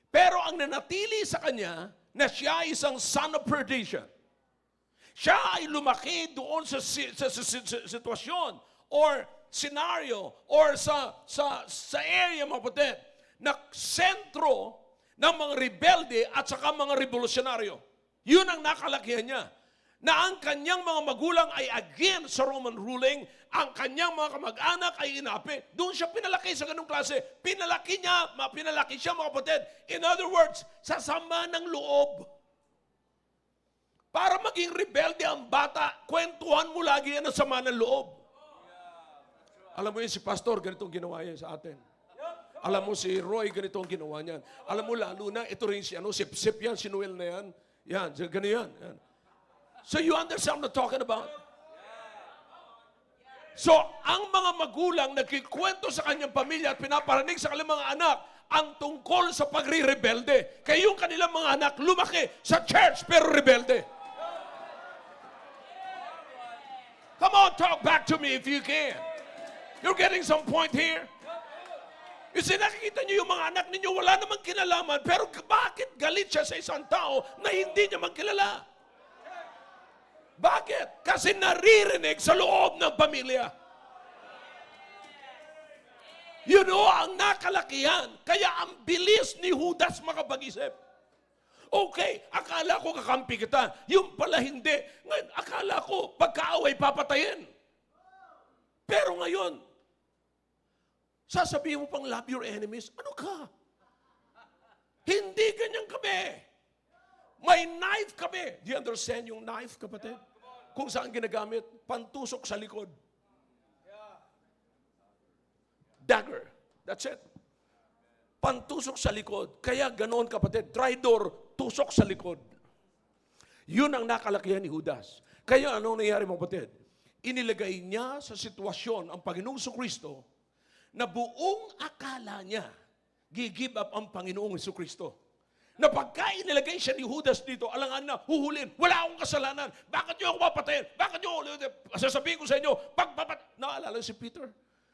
Pero ang nanatili sa kanya na siya ay isang son of perdition. Siya ay lumaki doon sa sitwasyon or scenario or sa area, mga kapatid, na sentro ng mga rebelde at saka mga revolusyonaryo. Yun ang nakalakihan niya. Na ang kanyang mga magulang ay against sa Roman ruling, ang kanyang mga kamag-anak ay inapi. Doon siya pinalaki sa ganung klase. Pinalaki siya, mga kapatid. In other words, sa sama ng loob. Para maging rebelde ang bata, kwentuhan mo lagi yan ang sama ng loob. Alam mo yun, si Pastor, ganitong ginawa yan sa atin. Alam mo si Roy, ganito ang ginawa niyan. Alam mo lalo na, ito rin si Sip yan, si Noel na yan. Yan, ganyan yan. Yan. So you understand what I'm talking about? So, ang mga magulang nagkikwento sa kanyang pamilya at pinaparanig sa kanilang mga anak ang tungkol sa pagre-rebelde. Kaya yung kanilang mga anak lumaki sa church pero rebelde. Come on, talk back to me if you can. You're getting some point here? Kasi nakikita niyo yung mga anak ninyo, wala namang kinalaman, pero bakit galit siya sa isang tao na hindi niya magkilala? Bakit? Kasi naririnig sa loob ng pamilya. You know, ang nakalakihan. Kaya ang bilis ni Judas makapag-isip. Okay, akala ko kakampi kita. Yung pala hindi. Ngayon, akala ko pagkaaway papatayin. Pero ngayon, sasabihin mo pang love your enemies, ano ka? Hindi ganyan kami. May knife kami. Do you understand yung knife, kapatid? Kung saan ginagamit? Pantusok sa likod. Dagger. That's it. Pantusok sa likod. Kaya ganoon, kapatid. Tridor, tusok sa likod. Yun ang nakalakihan ni Judas. Kaya anong nangyari, mga kapatid? Inilagay niya sa sitwasyon ang Panginoong Kristo na buong akala niya, gi-give up ang Panginoong Kristo. Na pagka inilagay siya ni Judas dito, alangan na, huhulin, wala akong kasalanan. Bakit niyo ako papatayin? Bakit niyo ako, sasabihin ko sa inyo, naalala si Peter?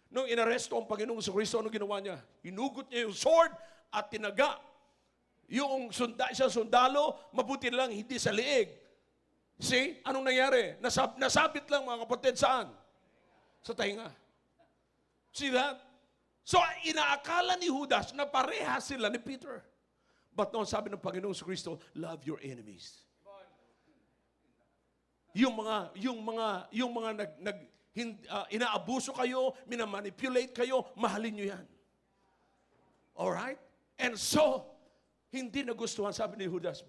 Nung inaresto ang Panginoong Kristo, ano ginawa niya? Inugot niya yung sword at tinaga. Yung isang sundalo, mabuti lang, hindi sa liig. See? Anong nangyari? Nasabit lang, mga kapatid, saan? Sa tainga. See that? So, inaakala ni Judas na pareha sila ni Peter. But no, sabi ng Panginoong Kristo, love your enemies. Yung mga inaabuso kayo, minamanipulate kayo, mahalin nyo yan. Alright? And so, hindi nagustuhan, sabi ni Judas,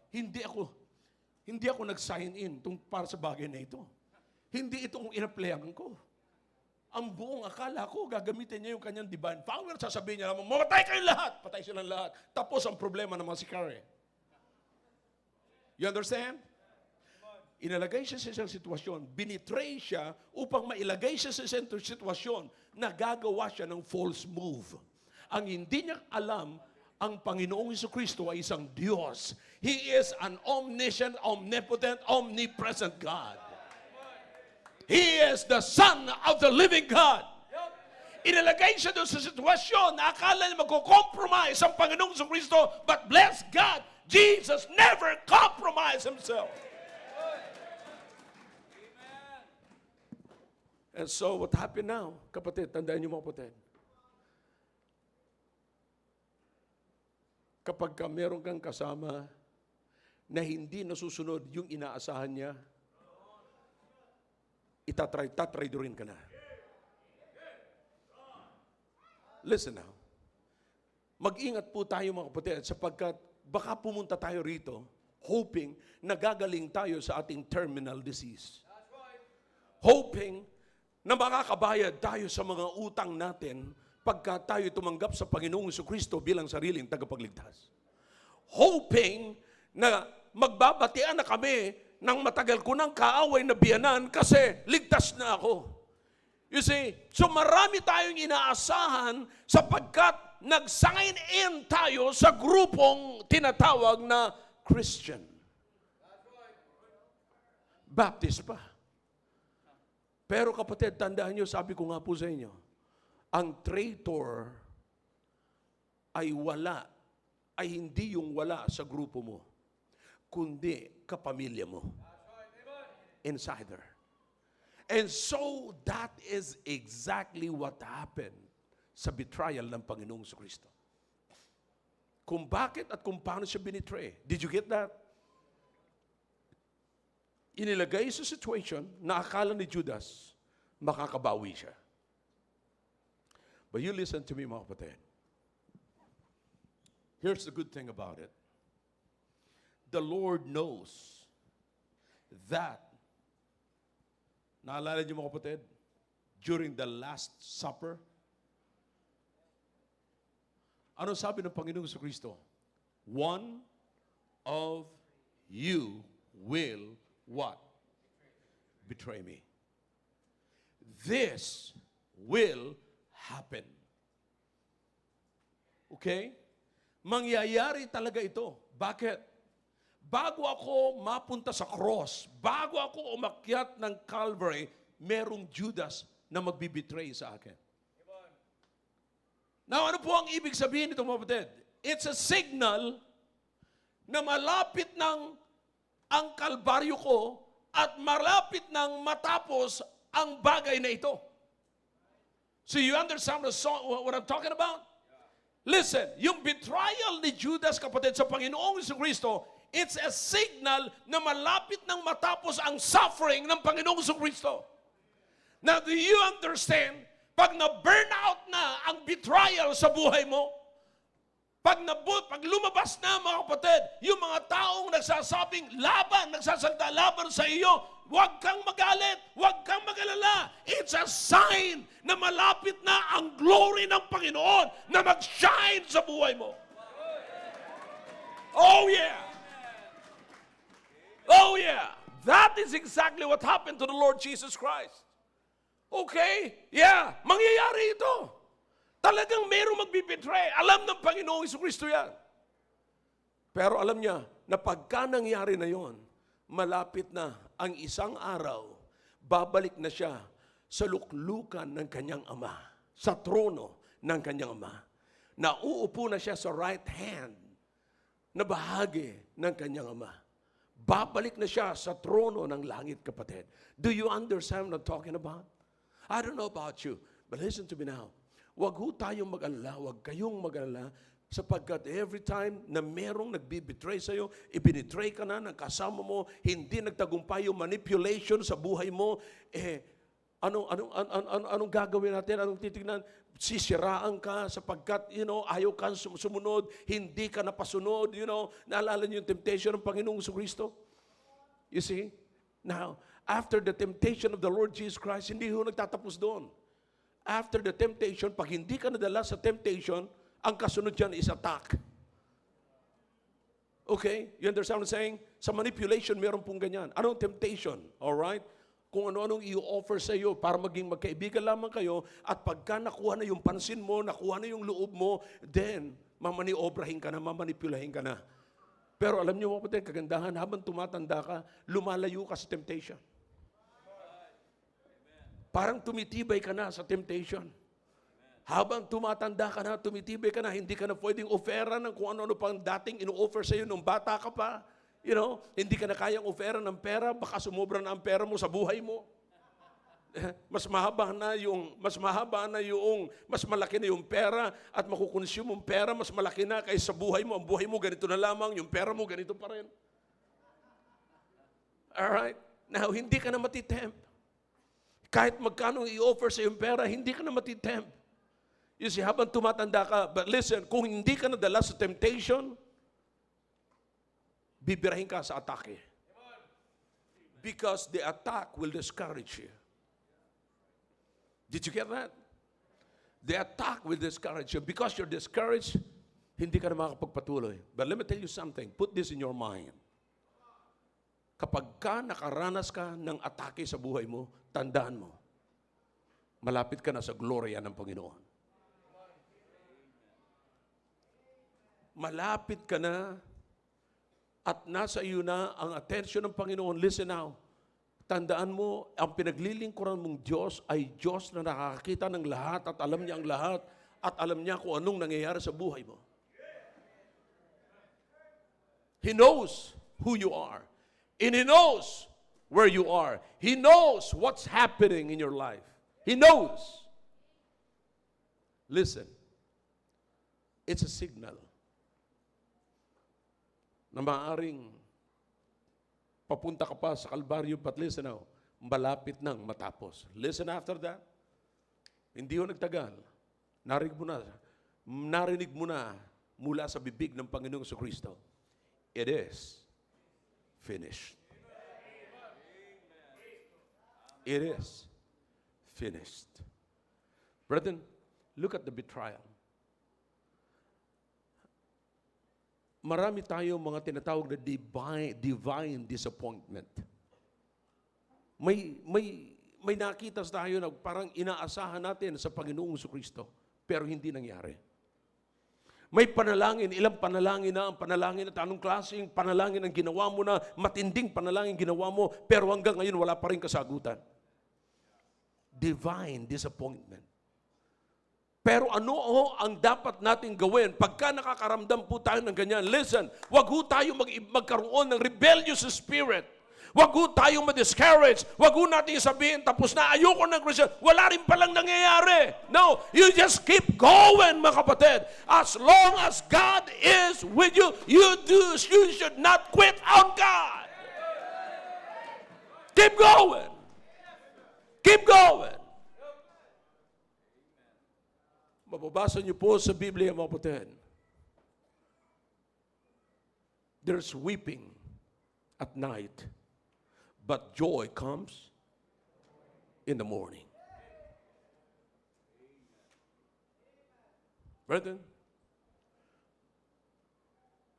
hindi ako nag-sign in para sa bagay na ito. Hindi itong inaplayan ko. Ang buong akala ko, gagamitin niya yung kanyang divine power. Sasabihin niya naman, mamatay kayong lahat. Patay silang lahat. Tapos ang problema naman si Sicaria. You understand? Inalagay siya sa isang sitwasyon. Binitray siya upang mailagay siya sa isang sitwasyon na gagawa siya ng false move. Ang hindi niya alam, ang Panginoong Kristo ay isang Diyos. He is an omniscient, omnipotent, omnipresent God. He is the Son of the living God. Inalagay siya doon sa sitwasyon na akala niya magko-compromise ang Panginoong Kristo, but bless God, Jesus never compromised Himself. And so what happened now, kapatid, tandaan niyo mga kapatid, kapag meron kang kasama na hindi nasusunod yung inaasahan niya, tatraydorin ka na. Listen now. Mag-ingat po tayo, mga kapatid, sapagkat baka pumunta tayo rito hoping na gagaling tayo sa ating terminal disease. Hoping na makakabayad tayo sa mga utang natin pagka tayo tumanggap sa Panginoong Kristo bilang sariling tagapagligtas. hoping na magbabatian na kami ng matagal ko ng kaaway na biyanan kasi ligtas na ako. You see, so marami tayong inaasahan sapagkat nag-sign in tayo sa grupong tinatawag na Christian. Baptist pa. Pero kapatid, tandaan nyo, sabi ko nga po sa inyo, ang traitor ay wala, ay hindi yung wala sa grupo mo, kundi kapamilya mo. Insider. And so, that is exactly what happened sa betrayal ng Panginoong Kristo. Kung bakit at kung paano siya binitray. Did you get that? Inilagay sa situation na akala ni Judas, makakabawi siya. But you listen to me, mga kapatid. Here's the good thing about it. The Lord knows that, naalala niyo mga kapatid, during the Last Supper, ano sabi ng Panginoong Kristo? One of you will what? Betray me. This will happen. Okay? Mangyayari talaga ito. Bakit? Bago ako mapunta sa cross, bago ako umakyat ng Calvary, merong Judas na magbibitray sa akin. Now, ano po ang ibig sabihin nito, mga kapatid? It's a signal na malapit ng ang kalbaryo ko at malapit nang matapos ang bagay na ito. So you understand what I'm talking about? Listen, yung betrayal ni Judas, kapatid, sa Panginoong Kristo, it's a signal na malapit nang matapos ang suffering ng Panginoong Kristo. Now, do you understand? Pag na-burn out na ang betrayal sa buhay mo, pag lumabas na, mga kapatid, yung mga taong nagsasabing laban, nagsasalita laban sa iyo, huwag kang magalit, huwag kang magalala. It's a sign na malapit na ang glory ng Panginoon na mag-shine sa buhay mo. Oh yeah! Oh yeah! That is exactly what happened to the Lord Jesus Christ. Okay? Yeah, mangyayari ito. Talagang mayroong magbibitray. Alam ng Panginoong Kristo yan. Pero alam niya na pagka nangyari na yon, malapit na ang isang araw, babalik na siya sa luklukan ng kanyang ama, sa trono ng kanyang ama. Nauupo na siya sa right hand na bahagi ng kanyang ama. Babalik na siya sa trono ng langit, kapatid. Do you understand what I'm talking about? I don't know about you, but listen to me now. Huwag ho tayong mag-alala, huwag kayong mag-alala, sapagkat every time na merong nagbibitray sa'yo, ibinitray ka na ng kasama mo, hindi nagtagumpay yung manipulation sa buhay mo, anong gagawin natin? Anong titignan? Sisiraan ka sapagkat, ayaw kang sumunod, hindi ka napasunod, naalala niyo yung temptation ng Panginoong Kristo? You see? Now, after the temptation of the Lord Jesus Christ, hindi ho nagtatapos doon. After the temptation, pag hindi ka nadala sa temptation, ang kasunod dyan is attack. Okay? You understand what I'm saying? Sa manipulation, meron pong ganyan. Anong temptation? Alright? Kung ano-anong i-offer sa iyo para maging magkaibigan lamang kayo, at pagka nakuha na yung pansin mo, nakuha na yung loob mo, then, mamaniobrahin ka na, mamanipulahin ka na. Pero alam niyo mga kapatid, kagandahan, habang tumatanda ka, lumalayo ka sa temptation. Parang tumitibay ka na sa temptation. Habang tumatanda ka na, tumitibay ka na, hindi ka na pwedeng offera ng kung ano-ano pang dating ino-offer sa iyo nung bata ka pa. Hindi ka na kayang offera ng pera, baka sumobra na ang pera mo sa buhay mo. Mas malaki na yung pera at makukonsume yung pera, mas malaki na kaysa sa buhay mo. Ang buhay mo ganito na lamang, yung pera mo ganito pa rin. Alright? Now, hindi ka na matitempt. Kahit magkano i-offer sa yung pera, hindi ka na matitempt. You see, habang tumatanda ka, but listen, kung hindi ka nadala sa temptation, bibirahin ka sa atake. Because the attack will discourage you. Did you get that? The attack will discourage you. Because you're discouraged, hindi ka na makakapagpatuloy. But let me tell you something. Put this in your mind. Kapag ka nakaranas ka ng atake sa buhay mo, tandaan mo, malapit ka na sa gloria ng Panginoon. Malapit ka na at nasa iyo na ang atensyon ng Panginoon. Listen now. Tandaan mo, ang pinaglilingkuran mong Diyos ay Diyos na nakakakita ng lahat at alam niya ang lahat at alam niya kung anong nangyayari sa buhay mo. He knows who you are. And He knows where you are. He knows what's happening in your life. He knows. Listen, it's a signal na maaaring papunta ka pa sa Kalbaryo, but listen now, malapit nang matapos. Listen after that. Hindi ho nagtagal. Narinig mo na mula sa bibig ng Panginoong Kristo. It is finished. It is finished. Brethren, look at the betrayal. Marami tayong mga tinatawag na divine disappointment. May nakita tayo na parang inaasahan natin sa Panginoong Kristo, pero hindi nangyari. May panalangin, ilang panalangin na, ang panalangin at anong klaseng panalangin ang ginawa mo na, matinding panalangin ginawa mo, pero hanggang ngayon wala pa rin kasagutan. Divine disappointment. Pero ano ang dapat nating gawin pagka nakakaramdam po tayo ng ganyan? Listen, wag ho tayo magkaroon ng rebellious spirit. Wag ho tayo ma-discourage. Wag ho natin sabihin, tapos na, ayoko ng Christian. Wala rin palang nangyayari. No, you just keep going, mga kapatid. As long as God is with you, you should not quit on God. Keep going. Keep going. Mababasa niyo po sa Biblia, mga kapatid. There's weeping at night, but joy comes in the morning. Brethren,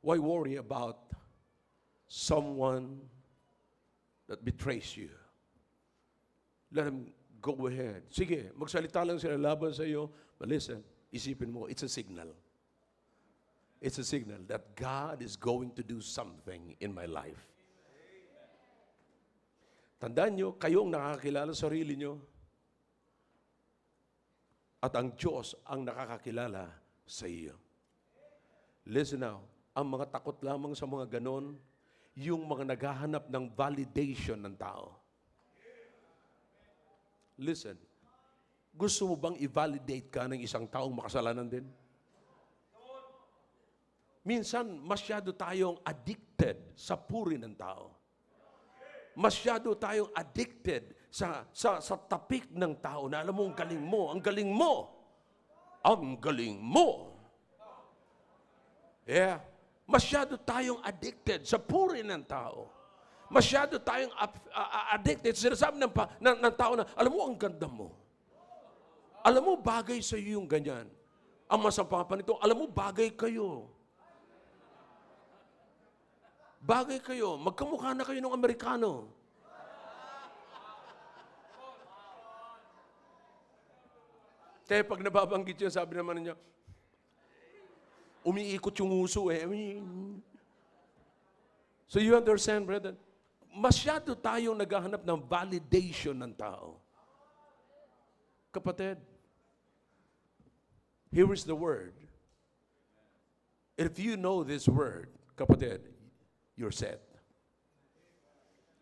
why worry about someone that betrays you? Let him go ahead. Sige, magsalita lang sila laban sa iyo. But listen, isipin mo, it's a signal. It's a signal that God is going to do something in my life. Tandaan nyo, kayong nakakakilala sa sarili nyo. At ang Diyos ang nakakakilala sa iyo. Listen now, ang mga takot lamang sa mga ganon, yung mga naghahanap ng validation ng tao. Listen, gusto mo bang i-validate ka ng isang taong makasalanan din? Minsan, masyado tayong addicted sa puri ng tao. Masyado tayong addicted sa tapik ng tao na alam mo, ang galing mo, ang galing mo, ang galing mo. Yeah. Masyado tayong addicted sa puri ng tao. Masyado tayong addicted. Sinasabi ng tao na, alam mo, ang ganda mo. Alam mo, bagay sa iyo yung ganyan. Ang masama pa nito, alam mo, bagay kayo. Bagay kayo. Magkamukha na kayo ng Amerikano. Kaya pag nababanggit yun, sabi naman niya, umiikot yung uso eh. So you understand, brother? Masyado tayong naghahanap ng validation ng tao. Kapatid, here is the word. If you know this word, kapatid, you're set.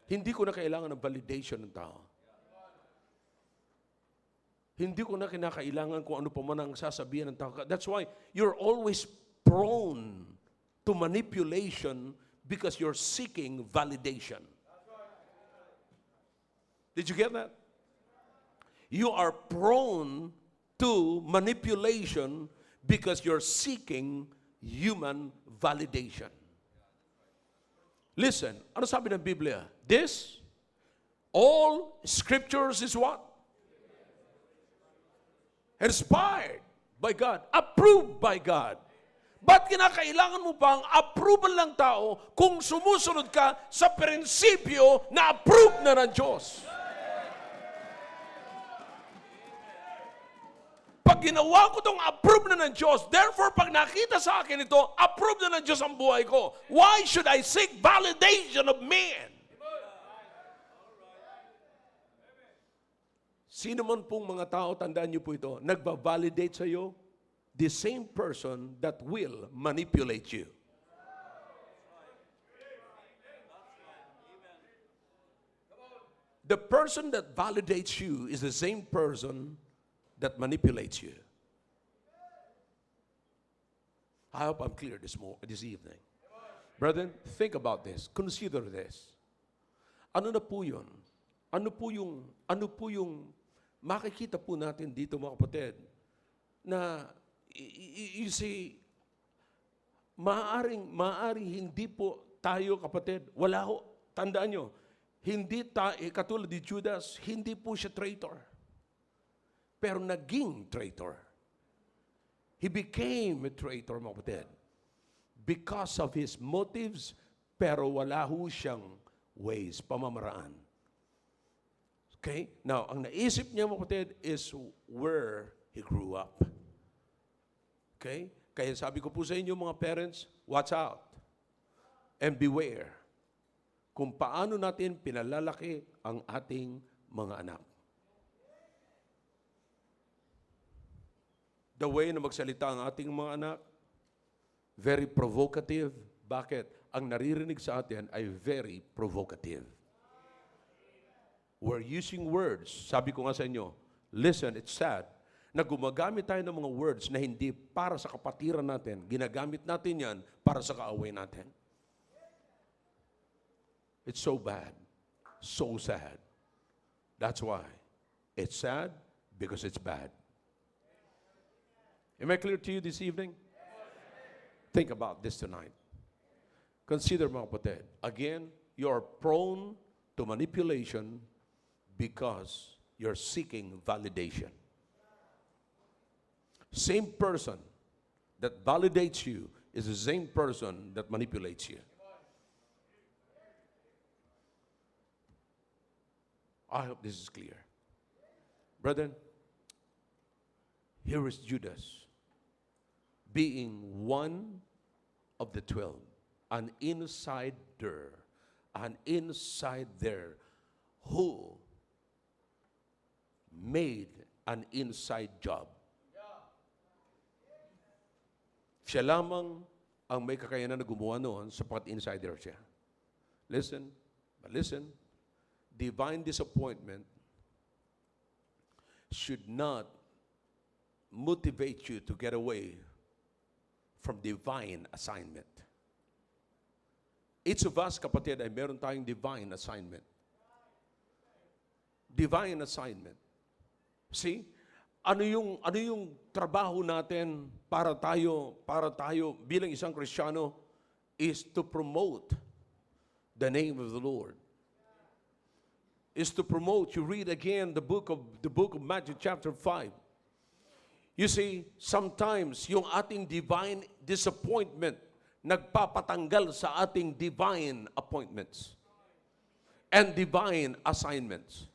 Hindi ko na kailangan ng validation ng tao. Hindi ko na kinakailangan kung ano pa man ang sasabihin ng tao. That's why you're always prone to manipulation because you're seeking validation. Did you get that? You are prone to manipulation because you're seeking human validation. Listen, ano sabi ng Biblia? This, all scriptures is what? Inspired by God, approved by God, Ba't kinakailangan mo pang approval ng tao kung sumusunod ka sa prinsipyo na approve na ng Diyos? Pag ginawa ko itong approve na ng Diyos, therefore pag nakita sa akin ito, approve na ng Diyos ang buhay ko. Why should I seek validation of man? Sino man pong mga tao, tandaan niyo po ito, nagba-validate sa iyo, the same person that will manipulate you. The person that validates you is the same person that manipulates you. I hope I'm clear this evening. Brethren, think about this. Consider this. Ano na po yun? Ano po yung makikita po natin dito mga kapatid na you see, maaring hindi po tayo kapatid, wala ho, tandaan nyo, hindi katulad ni Judas, hindi po siya traitor. Pero naging traitor. He became a traitor, mga kapatid. Because of his motives, pero wala ho siyang ways, pamamaraan. Okay? Now, ang naisip niya, mga kapatid, is where he grew up. Okay? Kaya sabi ko po sa inyo, mga parents, watch out and beware kung paano natin pinalalaki ang ating mga anak. The way na magsalita ang ating mga anak, very provocative. Bakit? Ang naririnig sa atin ay very provocative. We're using words. Sabi ko nga sa inyo, listen, it's sad, na gumagamit tayo ng mga words na hindi para sa kapatiran natin. Ginagamit natin yan para sa kaaway natin. It's so bad. So sad. That's why. It's sad because it's bad. Am I clear to you this evening? Think about this tonight. Consider, mga kapatid, again, you are prone to manipulation because you're seeking validation. Same person that validates you is the same person that manipulates you. I hope this is clear. Brethren, here is Judas, being one of the 12, an insider who made an inside job. Siya lamang ang may kakayanan na gumawa noon sapagat insider siya. Listen, divine disappointment should not motivate you to get away from divine assignment. Each of us, kapatid, ay meron tayong divine assignment. Divine assignment. See? Ano yung trabaho natin para tayo bilang isang Kristiyano is to promote the name of the Lord. Is to promote. You read again the book of Matthew chapter 5. You see, sometimes yung ating divine disappointment nagpapatanggal sa ating divine appointments and divine assignments.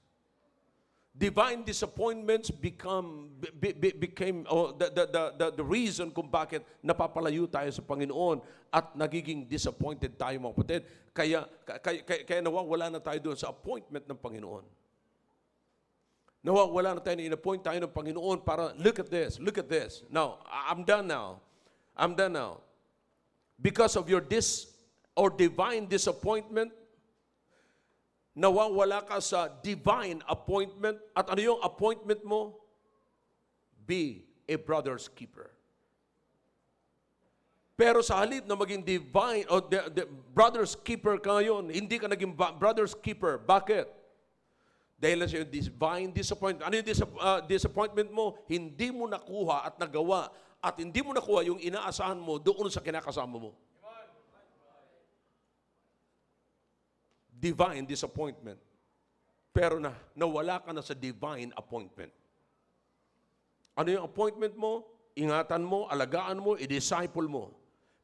Divine disappointments became the reason kung bakit napapalayo tayo sa Panginoon at nagiging disappointed tayo, mga kapatid. Kaya nawawala na tayo doon sa appointment ng Panginoon. Nawawala na tayo, in-appoint tayo ng Panginoon para, look at this. Now, I'm done now. Because of your divine disappointment, nawawala ka sa divine appointment. At ano yung appointment mo? Be a brother's keeper. Pero sa halip na maging divine o the brother's keeper ka ngayon, hindi ka naging brother's keeper. Bakit? Dahil sa divine disappointment. Ano yung disappointment mo? Hindi mo nakuha at nagawa at hindi mo nakuha yung inaasahan mo doon sa kinakasama mo. Divine disappointment. Pero nawala ka na sa divine appointment. Ano yung appointment mo? ingatan mo, alagaan mo, i-disciple mo.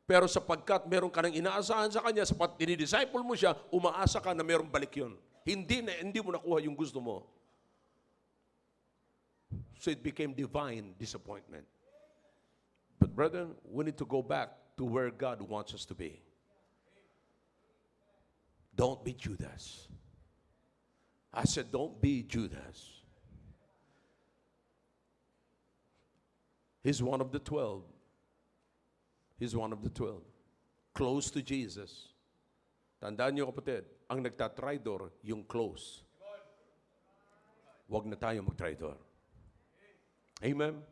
Pero sapagkat meron ka nang inaasahan sa kanya, sapat dinidisciple mo siya, umaasa ka na meron balik yun. Hindi mo nakuha yung gusto mo. So it became divine disappointment. But brethren, we need to go back to where God wants us to be. Don't be Judas. I said, don't be Judas. He's one of the 12. He's one of the 12. Close to Jesus. Tandaan niyo kapatid, ang nagtatridor, yung close. Huwag na tayo magtridor. Amen?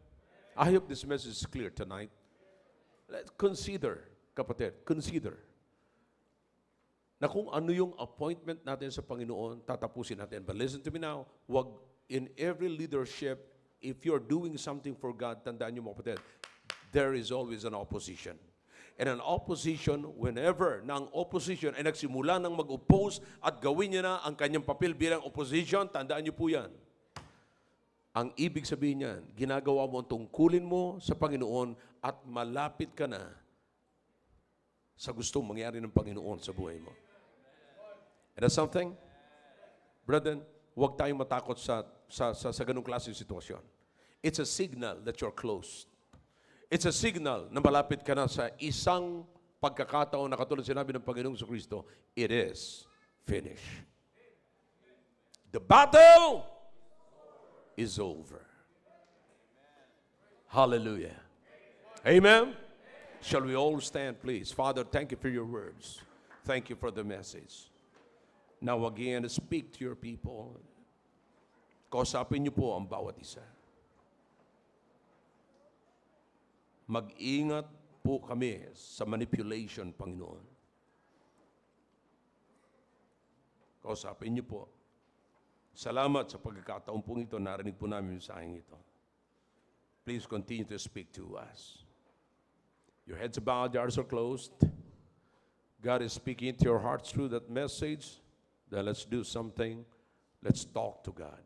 I hope this message is clear tonight. Let's consider, kapatid, consider na kung ano yung appointment natin sa Panginoon, tatapusin natin. But listen to me now, wag in every leadership, if you're doing something for God, tandaan niyo mga kapatid, there is always an opposition. And an opposition, whenever na ang opposition ay nagsimula ng mag-oppose at gawin niya na ang kanyang papel bilang opposition, tandaan niyo po yan. Ang ibig sabihin niyan, ginagawa mo ang tungkulin mo sa Panginoon at malapit ka na sa gustong mangyari ng Panginoon sa buhay mo. And that's something, brethren, huwag tayong matakot sa ganung klaseng sitwasyon. It's a signal that you're close. It's a signal na malapit ka na sa isang pagkakataon na katulad sinabi ng Panginoong Kristo, it is finished. The battle is over. Hallelujah. Amen. Shall we all stand, please? Father, thank you for your words. Thank you for the message. Now again, speak to your people. Kausapin niyo po ang bawat isa. Mag-ingat po kami sa manipulation, Panginoon. Kausapin niyo po. Salamat sa pagkakataon pong ito, narinig po namin yung sahing ito. Please continue to speak to us. Your heads are bowed, your eyes are closed. God is speaking into your hearts through that message. Then let's do something. Let's talk to God.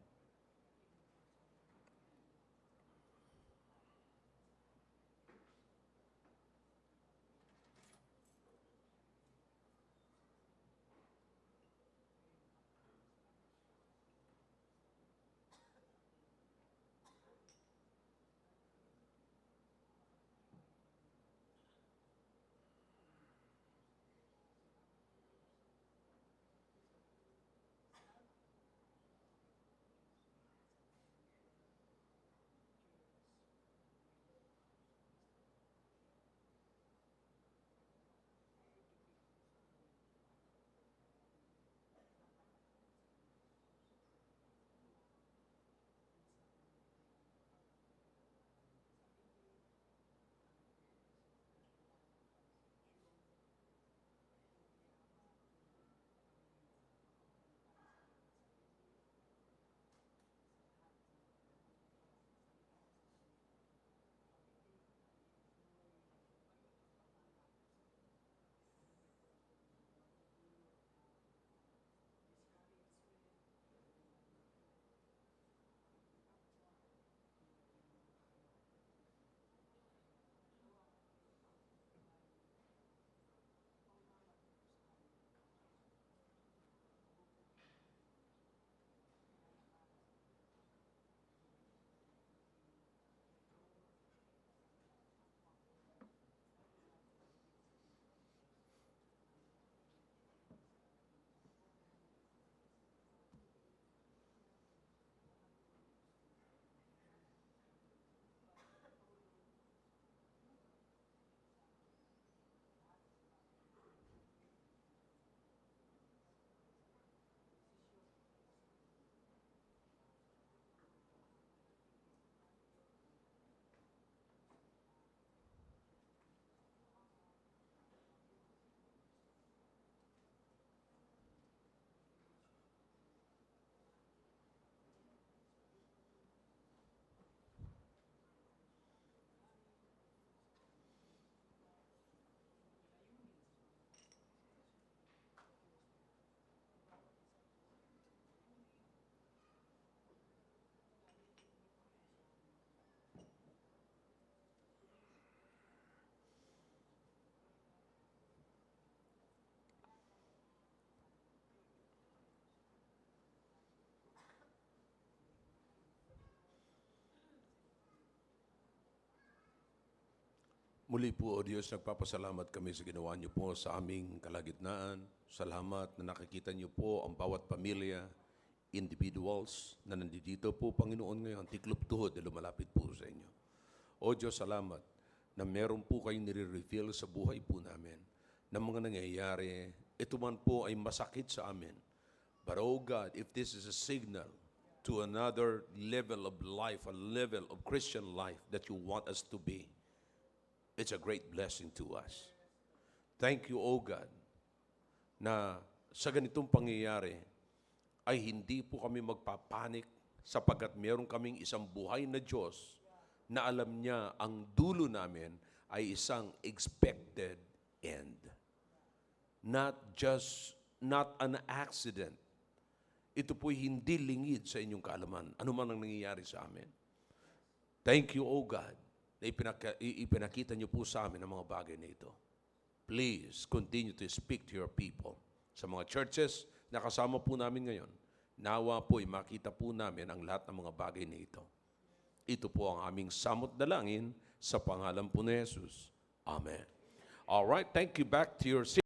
Muli po, O Diyos, nagpapasalamat kami sa ginawa niyo po sa aming kalagitnaan. Salamat na nakikita niyo po ang bawat pamilya, individuals na nandito po, Panginoon, ngayon, tiklop-tuhod na lumalapit po sa inyo. O Diyos, salamat na meron po kayong nire-reveal sa buhay po namin ng mga nangyayari. Ito man po ay masakit sa amin. But oh God, if this is a signal to another level of life, a level of Christian life that you want us to be, it's a great blessing to us. Thank you, O God, na sa ganitong pangyayari ay hindi po kami magpapanik sapagkat meron kaming isang buhay na Diyos na alam niya ang dulo namin ay isang expected end. Not an accident. Ito po'y hindi lingid sa inyong kaalaman. Ano man ang nangyayari sa amin. Thank you, O God, na ipinakita niyo po sa amin ang mga bagay na ito. Please, continue to speak to your people. Sa mga churches na kasama po namin ngayon, nawa po'y makita po namin ang lahat ng mga bagay na ito. Ito po ang aming samot dalangin sa pangalan po ni Jesus. Amen. All right, thank you. Back to your seat.